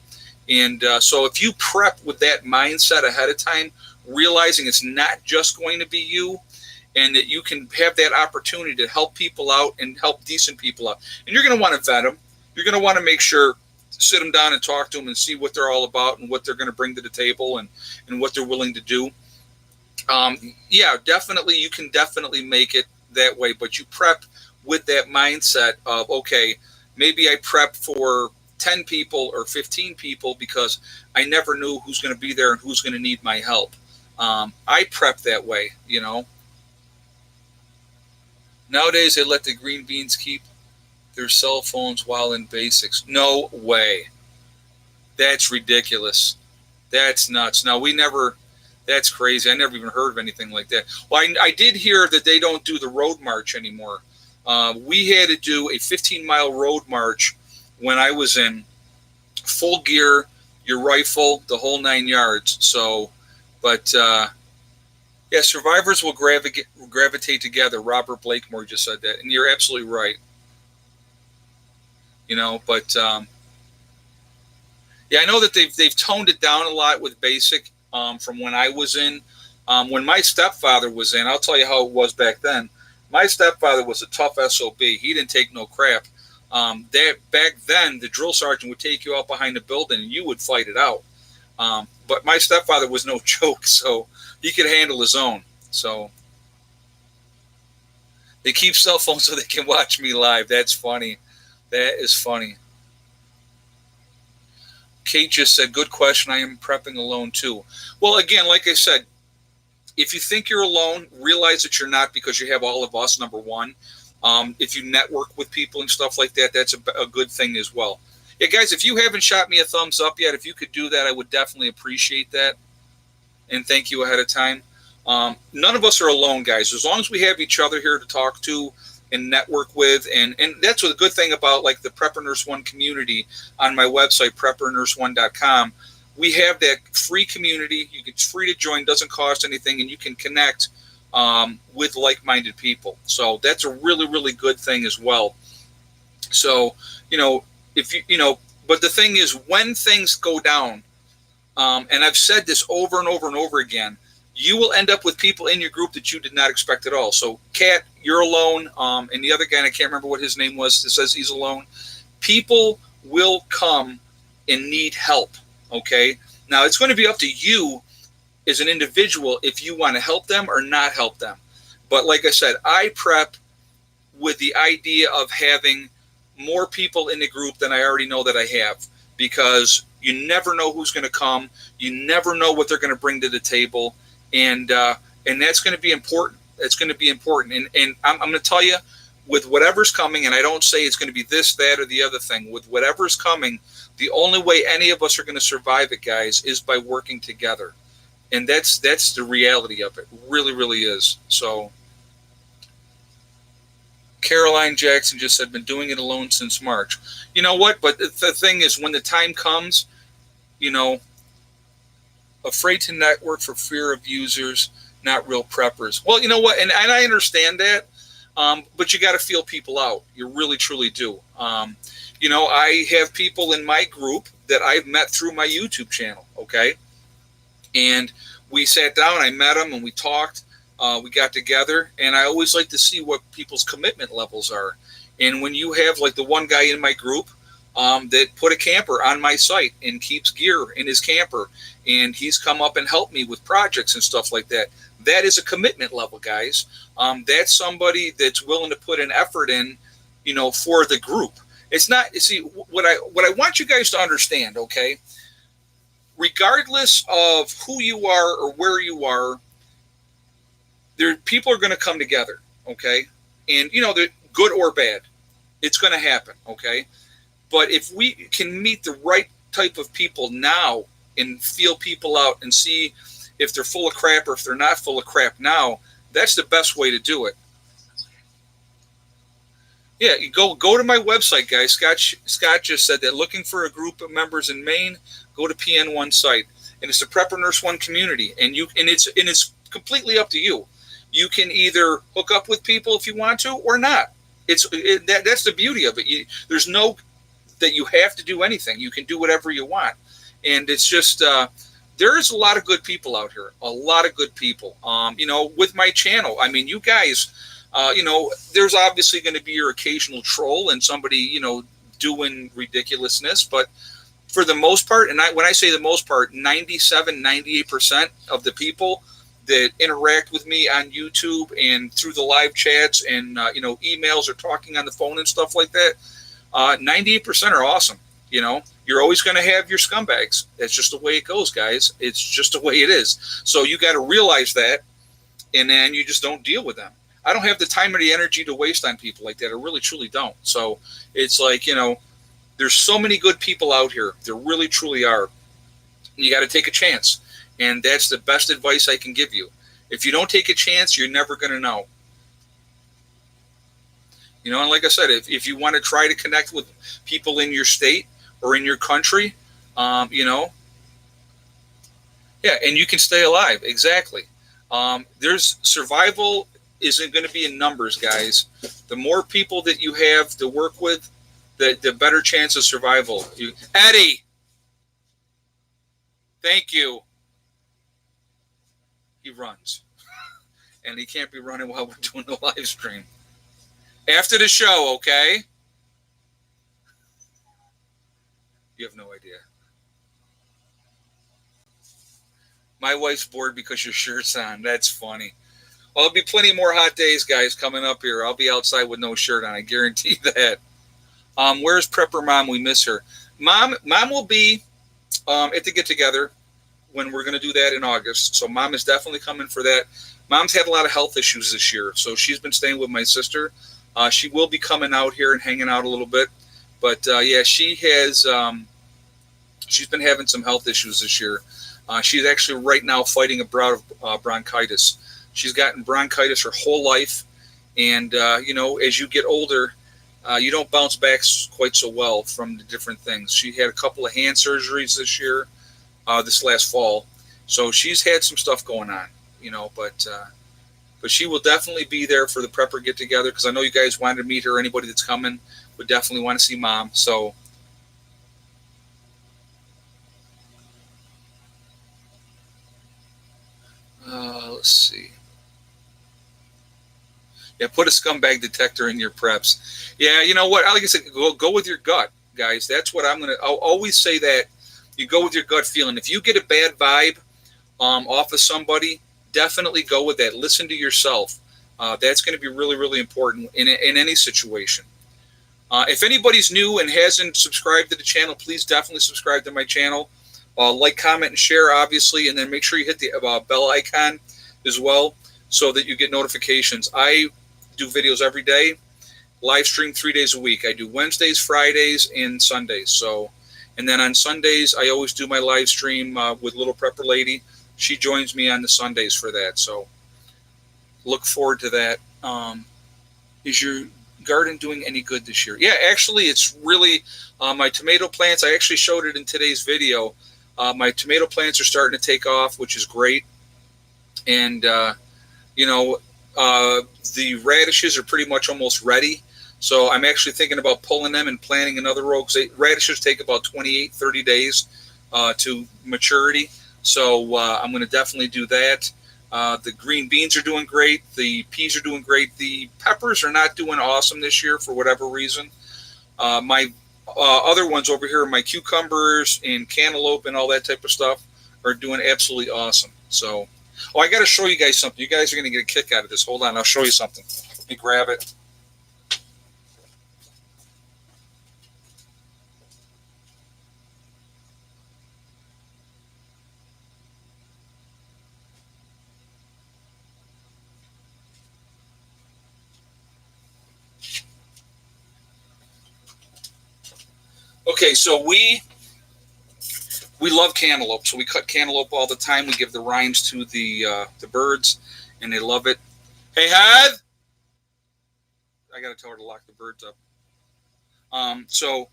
And so if you prep with that mindset ahead of time, realizing it's not just going to be you, and that you can have that opportunity to help people out and help decent people out. And you're going to want to vet them. You're going to want to make sure, sit them down and talk to them and see what they're all about and what they're going to bring to the table and what they're willing to do. Yeah, definitely, you can definitely make it that way, but you prep with that mindset of, okay, maybe I prep for 10 people or 15 people because I never knew who's going to be there and who's going to need my help. I prep that way, Nowadays, they let the green beans keep their cell phones while in basics. No way. That's ridiculous. That's nuts. No, that's crazy. I never even heard of anything like that. Well, I did hear that they don't do the road march anymore. We had to do a 15-mile road march when I was in full gear, your rifle, the whole 9 yards. So, but yeah, survivors will gravitate together. Robert Blakemore just said that, and you're absolutely right. But yeah, I know that they've toned it down a lot with basic from when I was in. When my stepfather was in, I'll tell you how it was back then. My stepfather was a tough SOB. He didn't take no crap. Back then, the drill sergeant would take you out behind the building and you would fight it out. But my stepfather was no joke, so he could handle his own. So they keep cell phones so they can watch me live. That's funny. That is funny. Kate just said, good question. I am prepping alone too. Well, again, like I said, if you think you're alone, realize that you're not, because you have all of us, number one. If you network with people and stuff like that, that's a good thing as well. Yeah, guys, if you haven't shot me a thumbs up yet, if you could do that, I would definitely appreciate that. And thank you ahead of time. None of us are alone, guys. As long as we have each other here to talk to and network with, and that's what a good thing about like the Prepper Nurse One community on my website, preppernurse1.com. We have that free community. It's free to join, doesn't cost anything, and you can connect with like-minded people. So that's a really, really good thing as well. So, if but the thing is, when things go down, and I've said this over and over and over again, you will end up with people in your group that you did not expect at all. So, Kat, you're alone, and the other guy, and I can't remember what his name was, that says he's alone. People will come and need help, okay? Now, it's going to be up to you as an individual if you want to help them or not help them. But like I said, I prep with the idea of having more people in the group than I already know that I have, because you never know who's going to come. You never know what they're going to bring to the table, and that's going to be important. It's going to be important, and I'm going to tell you, with whatever's coming, and I don't say it's going to be this, that, or the other thing. With whatever's coming, the only way any of us are going to survive it, guys, is by working together, and that's the reality of it. Really, really is. So. Caroline Jackson just said, been doing it alone since March. You know what? But the thing is, when the time comes, afraid to network for fear of users, not real preppers. Well, you know what? And I understand that, but you got to feel people out. You really, truly do. I have people in my group that I've met through my YouTube channel, okay? And we sat down, I met them, and we talked. We got together, and I always like to see what people's commitment levels are. And when you have, like, the one guy in my group that put a camper on my site and keeps gear in his camper, and he's come up and helped me with projects and stuff like that, that is a commitment level, guys. That's somebody that's willing to put an effort in, for the group. It's not, you see, what I want you guys to understand, okay, regardless of who you are or where you are, people are going to come together, okay? And, they're good or bad. It's going to happen, okay? But if we can meet the right type of people now and feel people out and see if they're full of crap or if they're not full of crap now, that's the best way to do it. Yeah, you go to my website, guys. Scott just said that, looking for a group of members in Maine, go to PN1 site. And it's the Prepper Nurse One community. And it's completely up to you. You can either hook up with people if you want to or not. That's the beauty of it. There's no that you have to do anything. You can do whatever you want. And it's just, there is a lot of good people out here, a lot of good people. With my channel, I mean, you guys, there's obviously going to be your occasional troll and somebody, doing ridiculousness. But for the most part, and when I say the most part, 97, 98% of the people that interact with me on YouTube and through the live chats and, emails or talking on the phone and stuff like that, 98% are awesome. You're always going to have your scumbags. That's just the way it goes, guys. It's just the way it is. So you got to realize that, and then you just don't deal with them. I don't have the time or the energy to waste on people like that. I really, truly don't. So it's like, there's so many good people out here. There really, truly are. You got to take a chance. And that's the best advice I can give you. If you don't take a chance, you're never going to know. And like I said, if you want to try to connect with people in your state or in your country, yeah, and you can stay alive. Exactly. There's survival isn't going to be in numbers, guys. The more people that you have to work with, the better chance of survival. Eddie, thank you. He runs, and he can't be running while we're doing the live stream. After the show, okay? You have no idea. My wife's bored because your shirt's on. That's funny. Well, there'll be plenty more hot days, guys, coming up here. I'll be outside with no shirt on. I guarantee that. Where's Prepper Mom? We miss her. Mom will be at the get-together when we're going to do that in August. So Mom is definitely coming for that. Mom's had a lot of health issues this year, so she's been staying with my sister. She will be coming out here and hanging out a little bit. But, yeah, she has she's been having some health issues this year. She's actually right now fighting a bout of bronchitis. She's gotten bronchitis her whole life. And, as you get older, you don't bounce back quite so well from the different things. She had a couple of hand surgeries this year, this last fall. So she's had some stuff going on, but she will definitely be there for the Prepper get-together, because I know you guys wanted to meet her. Anybody that's coming would definitely want to see Mom. So, Let's see. Yeah, put a scumbag detector in your preps. Yeah, you know what? Like I said, go with your gut, guys. That's what I'll always say that you go with your gut feeling. If you get a bad vibe off of somebody, definitely go with that. Listen to yourself. That's going to be really, really important in any situation. If anybody's new and hasn't subscribed to the channel, please definitely subscribe to my channel. Like, comment, and share, obviously, and then make sure you hit the bell icon as well so that you get notifications. I do videos every day, live stream 3 days a week. I do Wednesdays, Fridays, and Sundays. So, and then on Sundays, I always do my live stream with Little Prepper Lady. She joins me on the Sundays for that. So, look forward to that. Is your garden doing any good this year? Yeah, actually, it's really my tomato plants. I actually showed it in today's video. My tomato plants are starting to take off, which is great. And, you know, the radishes are pretty much almost ready. So I'm actually thinking about pulling them and planting another row, because radishes take about 28, 30 days to maturity. So I'm going to definitely do that. The green beans are doing great. The peas are doing great. The peppers are not doing awesome this year for whatever reason. My other ones over here, my cucumbers and cantaloupe and all that type of stuff, are doing absolutely awesome. So, oh, I got to show you guys something. You guys are going to get a kick out of this. Hold on, I'll show you something. Let me grab it. Okay, so we love cantaloupe, so we cut cantaloupe all the time. We give the rinds to the birds, and they love it. Hey, Had, I got to tell her to lock the birds up. So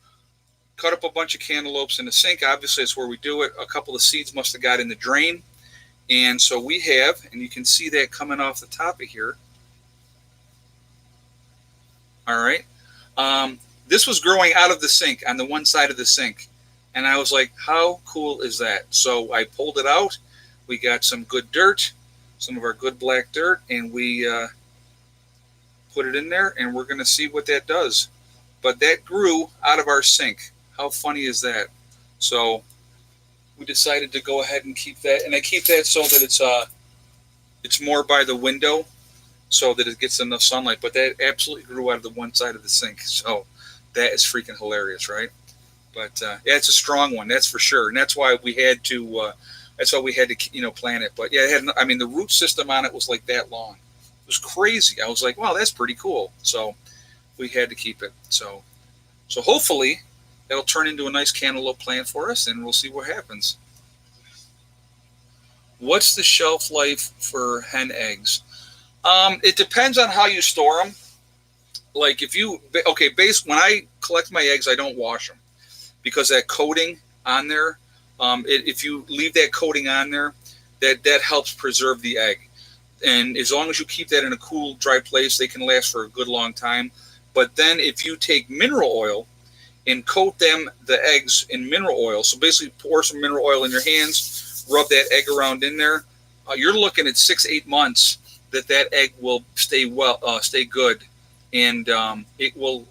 cut up a bunch of cantaloupes in the sink. Obviously, that's where we do it. A couple of seeds must have got in the drain, and so we have, and you can see that coming off the top of here. All right. This was growing out of the sink on the one side of the sink. And I was like, how cool is that? So I pulled it out. We got some good dirt, some of our good black dirt, and we put it in there, and we're going to see what that does. But that grew out of our sink. How funny is that? So we decided to go ahead and keep that. And I keep that so that it's more by the window so that it gets enough sunlight. But that absolutely grew out of the one side of the sink. So that is freaking hilarious, right? But yeah, it's a strong one, that's for sure, and that's why we had to. Plant it. But yeah, the root system on it was like that long. It was crazy. I was like, wow, that's pretty cool. So we had to keep it. So hopefully it'll turn into a nice cantaloupe plant for us, and we'll see what happens. What's the shelf life for hen eggs? It depends on how you store them. Like when I collect my eggs, I don't wash them, because that coating on there, if you leave that coating on there, that helps preserve the egg. And as long as you keep that in a cool, dry place, they can last for a good long time. But then if you take mineral oil and coat the eggs in mineral oil, so basically pour some mineral oil in your hands, rub that egg around in there, you're looking at 6-8 months that egg will stay good. And it will,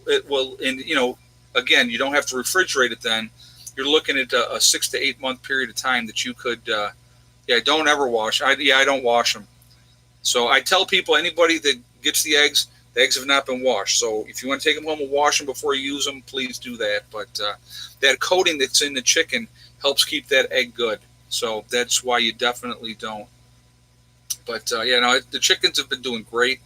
and again, you don't have to refrigerate it then. You're looking at a 6 to 8 month period of time that you could, don't ever wash. I don't wash them. So I tell people, anybody that gets the eggs have not been washed. So if you want to take them home and wash them before you use them, please do that. But that coating that's in the chicken helps keep that egg good. So that's why you definitely don't. But the chickens have been doing great.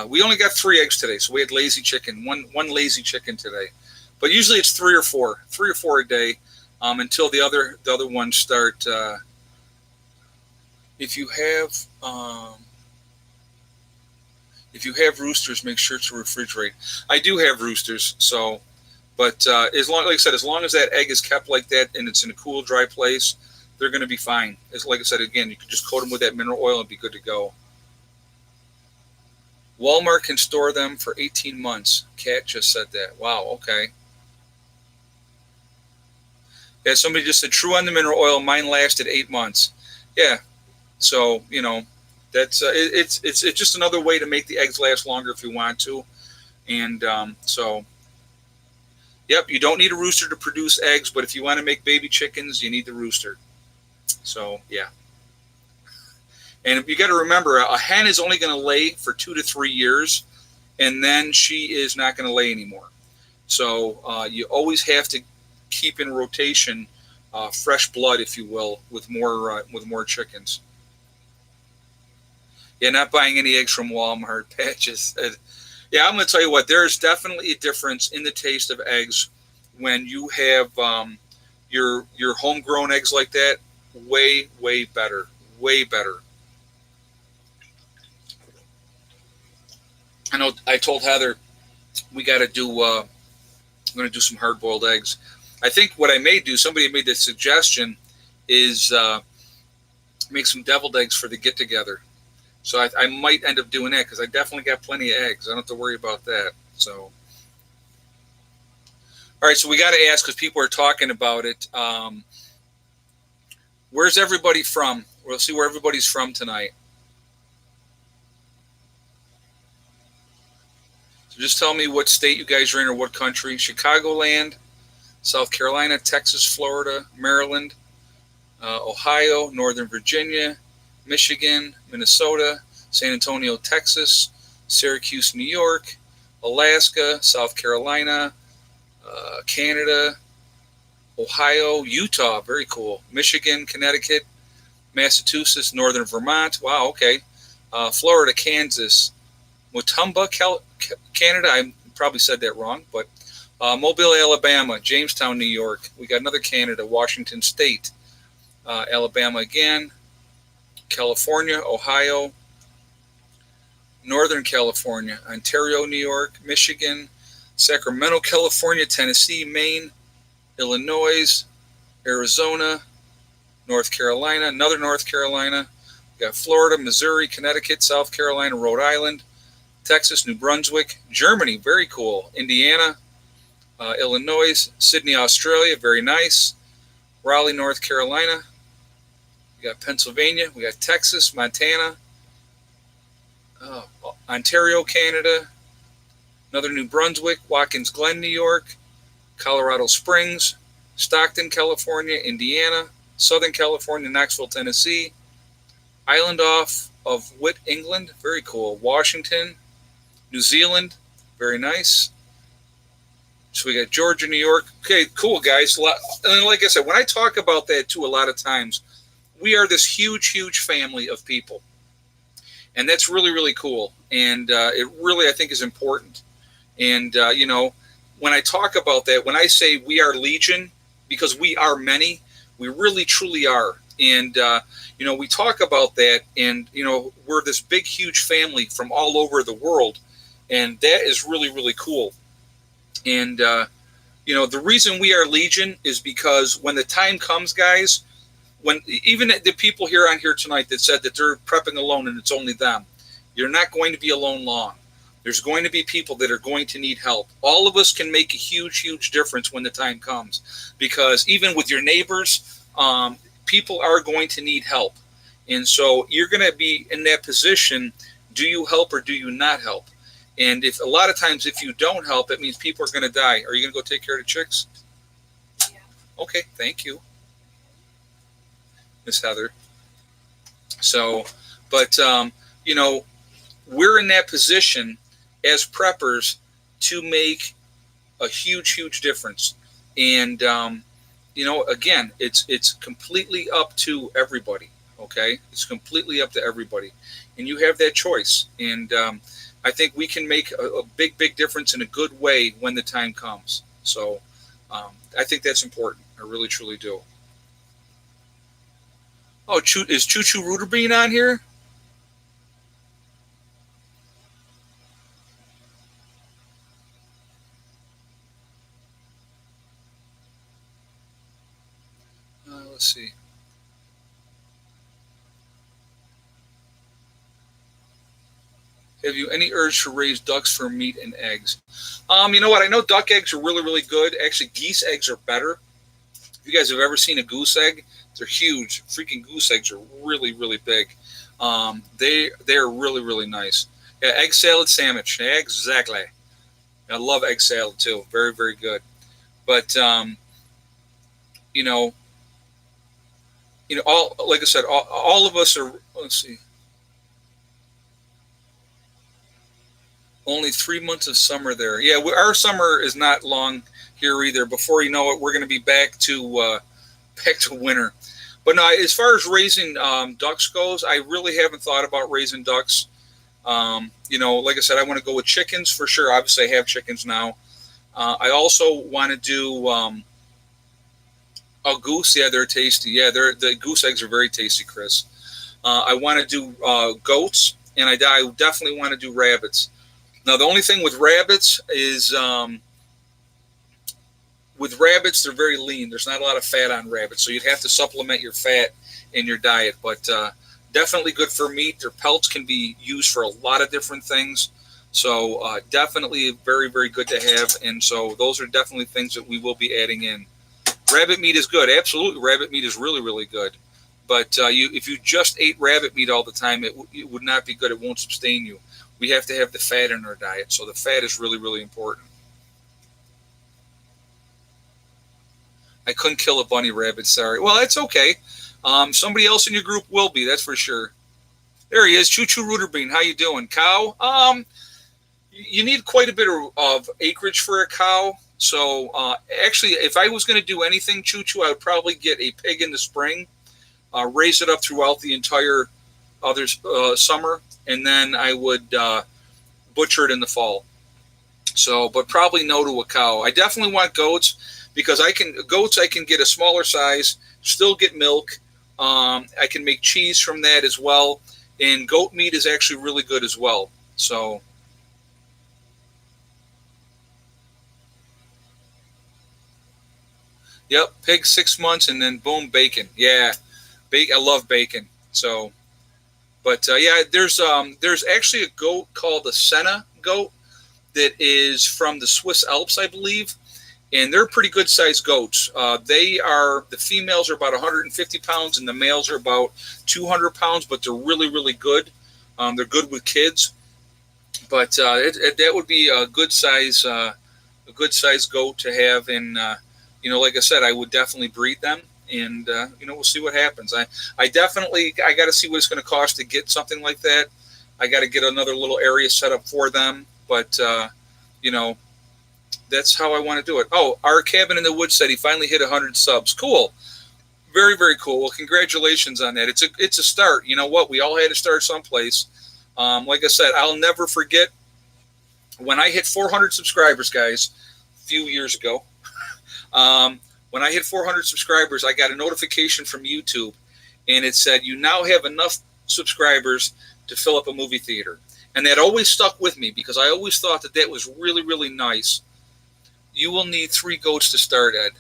We only got 3 eggs today, so we had lazy chicken, one lazy chicken today. But usually it's 3 or 4 a day, until the other ones start. If you have roosters, make sure to refrigerate. I do have roosters, so, but like I said, as long as that egg is kept like that and it's in a cool, dry place, they're going to be fine. Like I said, again, you can just coat them with that mineral oil and be good to go. Walmart can store them for 18 months. Kat just said that. Wow, okay. Yeah, somebody just said, true on the mineral oil, mine lasted 8 months. Yeah, So that's it's just another way to make the eggs last longer if you want to. And so yep, you don't need a rooster to produce eggs, but if you want to make baby chickens, you need the rooster. So yeah. And you got to remember, a hen is only going to lay for 2 to 3 years, and then she is not going to lay anymore. So you always have to keep in rotation fresh blood, if you will, with more chickens. Yeah, not buying any eggs from Walmart patches. Yeah, I'm going to tell you what. There's definitely a difference in the taste of eggs when you have your homegrown eggs like that. Way better. Way better. I know. I told Heather we got to do. I'm going to do some hard boiled eggs. I think what I may do. Somebody made the suggestion is make some deviled eggs for the get together. So I might end up doing that because I definitely got plenty of eggs. I don't have to worry about that. So, all right. So we got to ask because people are talking about it. Where's everybody from? We'll see where everybody's from tonight. So just tell me what state you guys are in or what country. Chicagoland, South Carolina, Texas, Florida, Maryland, Ohio, Northern Virginia, Michigan, Minnesota, San Antonio, Texas, Syracuse, New York, Alaska, South Carolina, Canada, Ohio, Utah, very cool, Michigan, Connecticut, Massachusetts, Northern Vermont, wow, okay, Florida, Kansas, Mutumba, Canada, I probably said that wrong, but Mobile, Alabama, Jamestown, New York, we got another Canada, Washington State, Alabama again, California, Ohio, Northern California, Ontario, New York, Michigan, Sacramento, California, Tennessee, Maine, Illinois, Arizona, North Carolina, another North Carolina. We got Florida, Missouri, Connecticut, South Carolina, Rhode Island, Texas, New Brunswick, Germany, very cool, Indiana, Illinois, Sydney, Australia, very nice, Raleigh, North Carolina. We got Pennsylvania, we got Texas, Montana, Ontario, Canada, another New Brunswick, Watkins Glen, New York, Colorado Springs, Stockton, California, Indiana, Southern California, Knoxville, Tennessee, Island off of Witt, England, very cool, Washington, New Zealand, very nice. So we got Georgia, New York. Okay, cool, guys. And like I said, when I talk about that too, a lot of times, we are this huge family of people. And that's really cool. And it really, I think, is important. And, when I talk about that, when I say we are Legion, because we are many, we really, truly are. And, we talk about that, and, we're this big, huge family from all over the world. And that is really cool. And, the reason we are Legion is because when the time comes, guys, when even the people here on here tonight that said that they're prepping alone and it's only them, you're not going to be alone long. There's going to be people that are going to need help. All of us can make a huge difference when the time comes, because even with your neighbors, people are going to need help. And so you're going to be in that position. Do you help or do you not help? And if a lot of times, if you don't help, it means people are going to die. Are you going to go take care of the chicks? Yeah. Okay, thank you, Miss Heather. So, but, we're in that position as preppers to make a huge difference. And, again, it's completely up to everybody. Okay. It's completely up to everybody. And you have that choice. And, I think we can make a big difference in a good way when the time comes. So I think that's important. I really, truly do. Oh, is Choo Choo Rooter Bean on here? Let's see. Have you any urge to raise ducks for meat and eggs? You know what? I know duck eggs are really good. Actually, geese eggs are better. If you guys have ever seen a goose egg, they're huge. Freaking goose eggs are really, really big. They're really, really nice. Yeah, egg salad sandwich. Exactly. I love egg salad too. Very, very good. But you know, all like I said, all of us are. Let's see. Only 3 months of summer there. Yeah, our summer is not long here either. Before you know it, we're going to be back to winter. But no, as far as raising ducks goes, I really haven't thought about raising ducks. Like I said, I want to go with chickens for sure. Obviously, I have chickens now. I also want to do a goose. Yeah, they're tasty. Yeah, the goose eggs are very tasty, Chris. I want to do goats, and I definitely want to do rabbits. Now, the only thing with rabbits is they're very lean. There's not a lot of fat on rabbits, so you'd have to supplement your fat in your diet. But definitely good for meat. Their pelts can be used for a lot of different things. So definitely very, very good to have. And so those are definitely things that we will be adding in. Rabbit meat is good. Absolutely, rabbit meat is really, really good. But if you just ate rabbit meat all the time, it would not be good. It won't sustain you. We have to have the fat in our diet. So the fat is really, really important. I couldn't kill a bunny rabbit, sorry. Well, that's okay. Somebody else in your group will be, that's for sure. There he is, Choo Choo Rooter Bean. How you doing? Cow? You need quite a bit of acreage for a cow. So actually, if I was going to do anything, Choo Choo, I would probably get a pig in the spring, raise it up throughout the entire other summer, and then I would butcher it in the fall. So, but probably no to a cow. I definitely want goats. Because I can get a smaller size, still get milk. I can make cheese from that as well, and goat meat is actually really good as well. So, yep, pig 6 months, and then boom, bacon. Yeah, I love bacon. So, but yeah, there's actually a goat called the Senna goat that is from the Swiss Alps, I believe. And they're pretty good sized goats. The females are about 150 pounds and the males are about 200 pounds, but they're really, really good. They're good with kids, but that would be a good size goat to have. And like I said, I would definitely breed them, and we'll see what happens. I got to see what it's going to cost to get something like that. I got to get another little area set up for them, but that's how I want to do it. Oh, our cabin in the woods said he finally hit 100 subs. Cool. Very, very cool. Well, congratulations on that. It's a start. You know what? We all had to start someplace. Like I said, I'll never forget when I hit 400 subscribers, guys, a few years ago. When I hit 400 subscribers, I got a notification from YouTube, and it said, you now have enough subscribers to fill up a movie theater. And that always stuck with me because I always thought that was really, really nice. You will need 3 goats to start, Ed.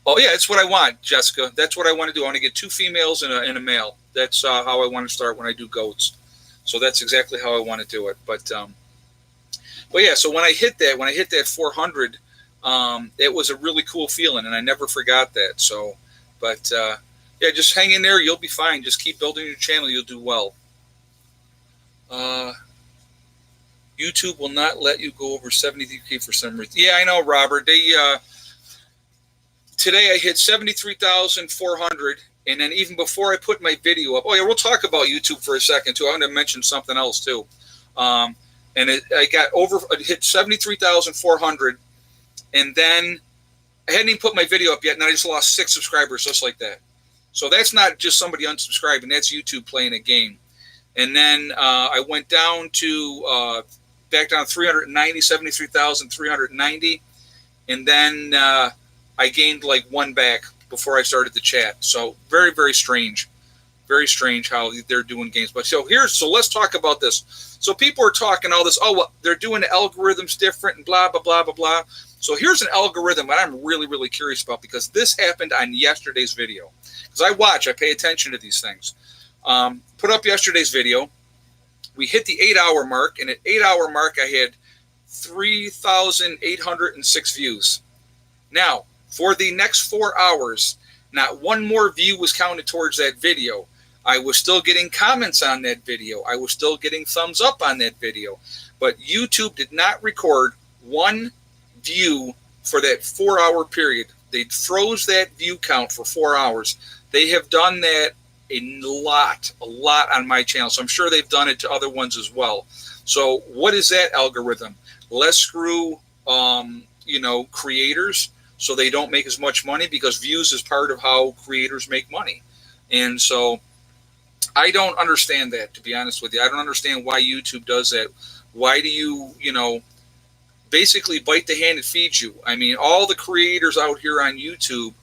Oh, yeah, that's what I want, Jessica. That's what I want to do. I want to get 2 females and a male. That's how I want to start when I do goats. So that's exactly how I want to do it. But yeah, so when I hit that 400, it was a really cool feeling, and I never forgot that. So, but yeah, just hang in there. You'll be fine. Just keep building your channel. You'll do well. YouTube will not let you go over 73K for some reason. Yeah, I know, Robert. Today I hit 73,400, and then even before I put my video up, oh yeah, we'll talk about YouTube for a second too. I'm going to mention something else too. I hit 73,400, and then I hadn't even put my video up yet, and I just lost 6 subscribers just like that. So that's not just somebody unsubscribing; that's YouTube playing a game. And then I went down to back down 73,390, and then I gained like 1 back before I started the chat. So very, very strange how they're doing games. But so let's talk about this. So people are talking all this. Oh, well, they're doing the algorithms different and blah blah blah blah blah. So here's an algorithm that I'm really, really curious about because this happened on yesterday's video. Because I pay attention to these things. Put up yesterday's video. We hit the 8-hour mark, and at 8-hour mark, I had 3,806 views. Now, for the next 4 hours, Not one more view was counted towards that video. I was still getting comments on that video. I was still getting thumbs up on that video. But YouTube did not record one view for that 4-hour period. They froze that view count for 4 hours. They have done that a lot on my channel. So I'm sure they've done it to other ones as well. So what is that algorithm? Let's screw, creators so they don't make as much money, because views is part of how creators make money. And so I don't understand that, to be honest with you. I don't understand why YouTube does that. Why do you, basically bite the hand that feeds you? I mean, all the creators out here on YouTube,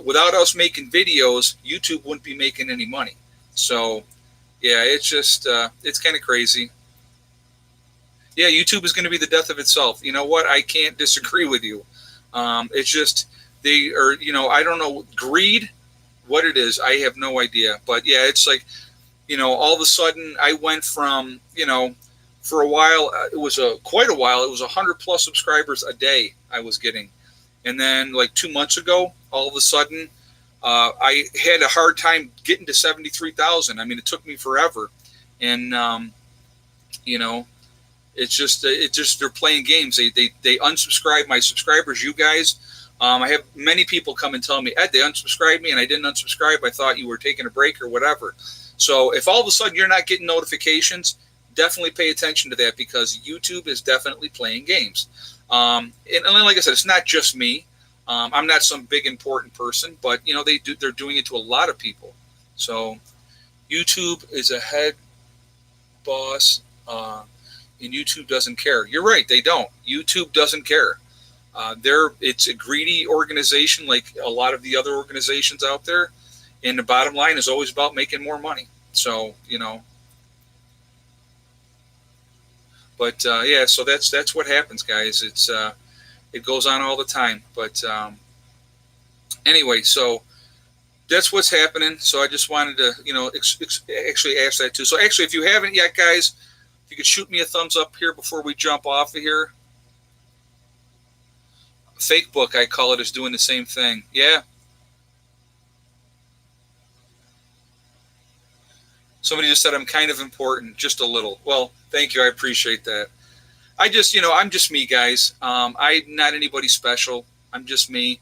without us making videos, YouTube wouldn't be making any money. So, yeah, it's just, it's kind of crazy. Yeah, YouTube is going to be the death of itself. You know what? I can't disagree with you. It's just, they are, I don't know, greed, what it is, I have no idea. But yeah, it's like, all of a sudden I went from, for a while, it was quite a while, it was 100+ subscribers a day I was getting. And then like 2 months ago, all of a sudden, I had a hard time getting to 73,000. I mean, it took me forever. And, it's just they're playing games. They unsubscribe my subscribers, you guys. I have many people come and tell me, Ed, they unsubscribed me and I didn't unsubscribe. I thought you were taking a break or whatever. So if all of a sudden you're not getting notifications, definitely pay attention to that, because YouTube is definitely playing games. And like I said, it's not just me. I'm not some big important person, but they're doing it to a lot of people. So YouTube is a head boss. And YouTube doesn't care. You're right, they don't. YouTube doesn't care. It's a greedy organization like a lot of the other organizations out there. And the bottom line is always about making more money. So, But yeah, so that's what happens, guys. It goes on all the time. But anyway, so that's what's happening. So I just wanted to, actually ask that too. So actually, if you haven't yet, guys, if you could shoot me a thumbs up here before we jump off of here. Fake book, I call it, is doing the same thing. Yeah. Somebody just said I'm kind of important, just a little. Well, thank you. I appreciate that. I just, I'm just me, guys. I'm not anybody special. I'm just me.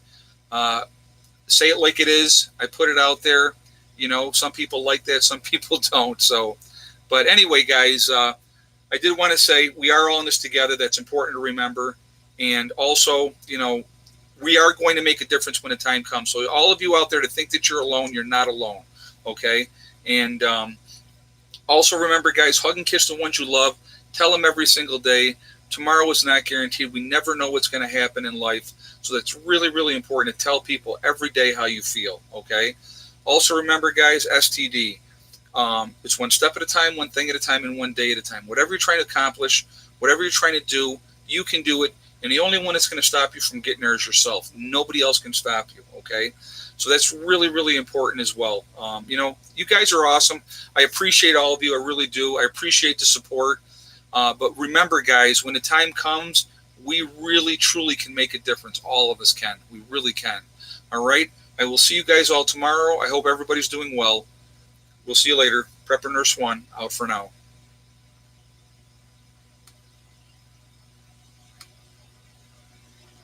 Say it like it is. I put it out there. Some people like that. Some people don't. So, but anyway, guys, I did want to say we are all in this together. That's important to remember. And also, we are going to make a difference when the time comes. So all of you out there to think that you're alone, you're not alone. Okay. And also remember, guys, hug and kiss the ones you love. Tell them every single day. Tomorrow is not guaranteed. We never know what's going to happen in life. So that's really, really important to tell people every day how you feel. Okay. Also remember, guys, STD. It's one step at a time, one thing at a time, and one day at a time. Whatever you're trying to accomplish, whatever you're trying to do, you can do it. And the only one that's going to stop you from getting there is yourself. Nobody else can stop you, okay? So that's really, really important as well. You guys are awesome. I appreciate all of you. I really do. I appreciate the support. But remember, guys, when the time comes, we really, truly can make a difference. All of us can. We really can. All right? I will see you guys all tomorrow. I hope everybody's doing well. We'll see you later. Prepper Nurse 1, out for now.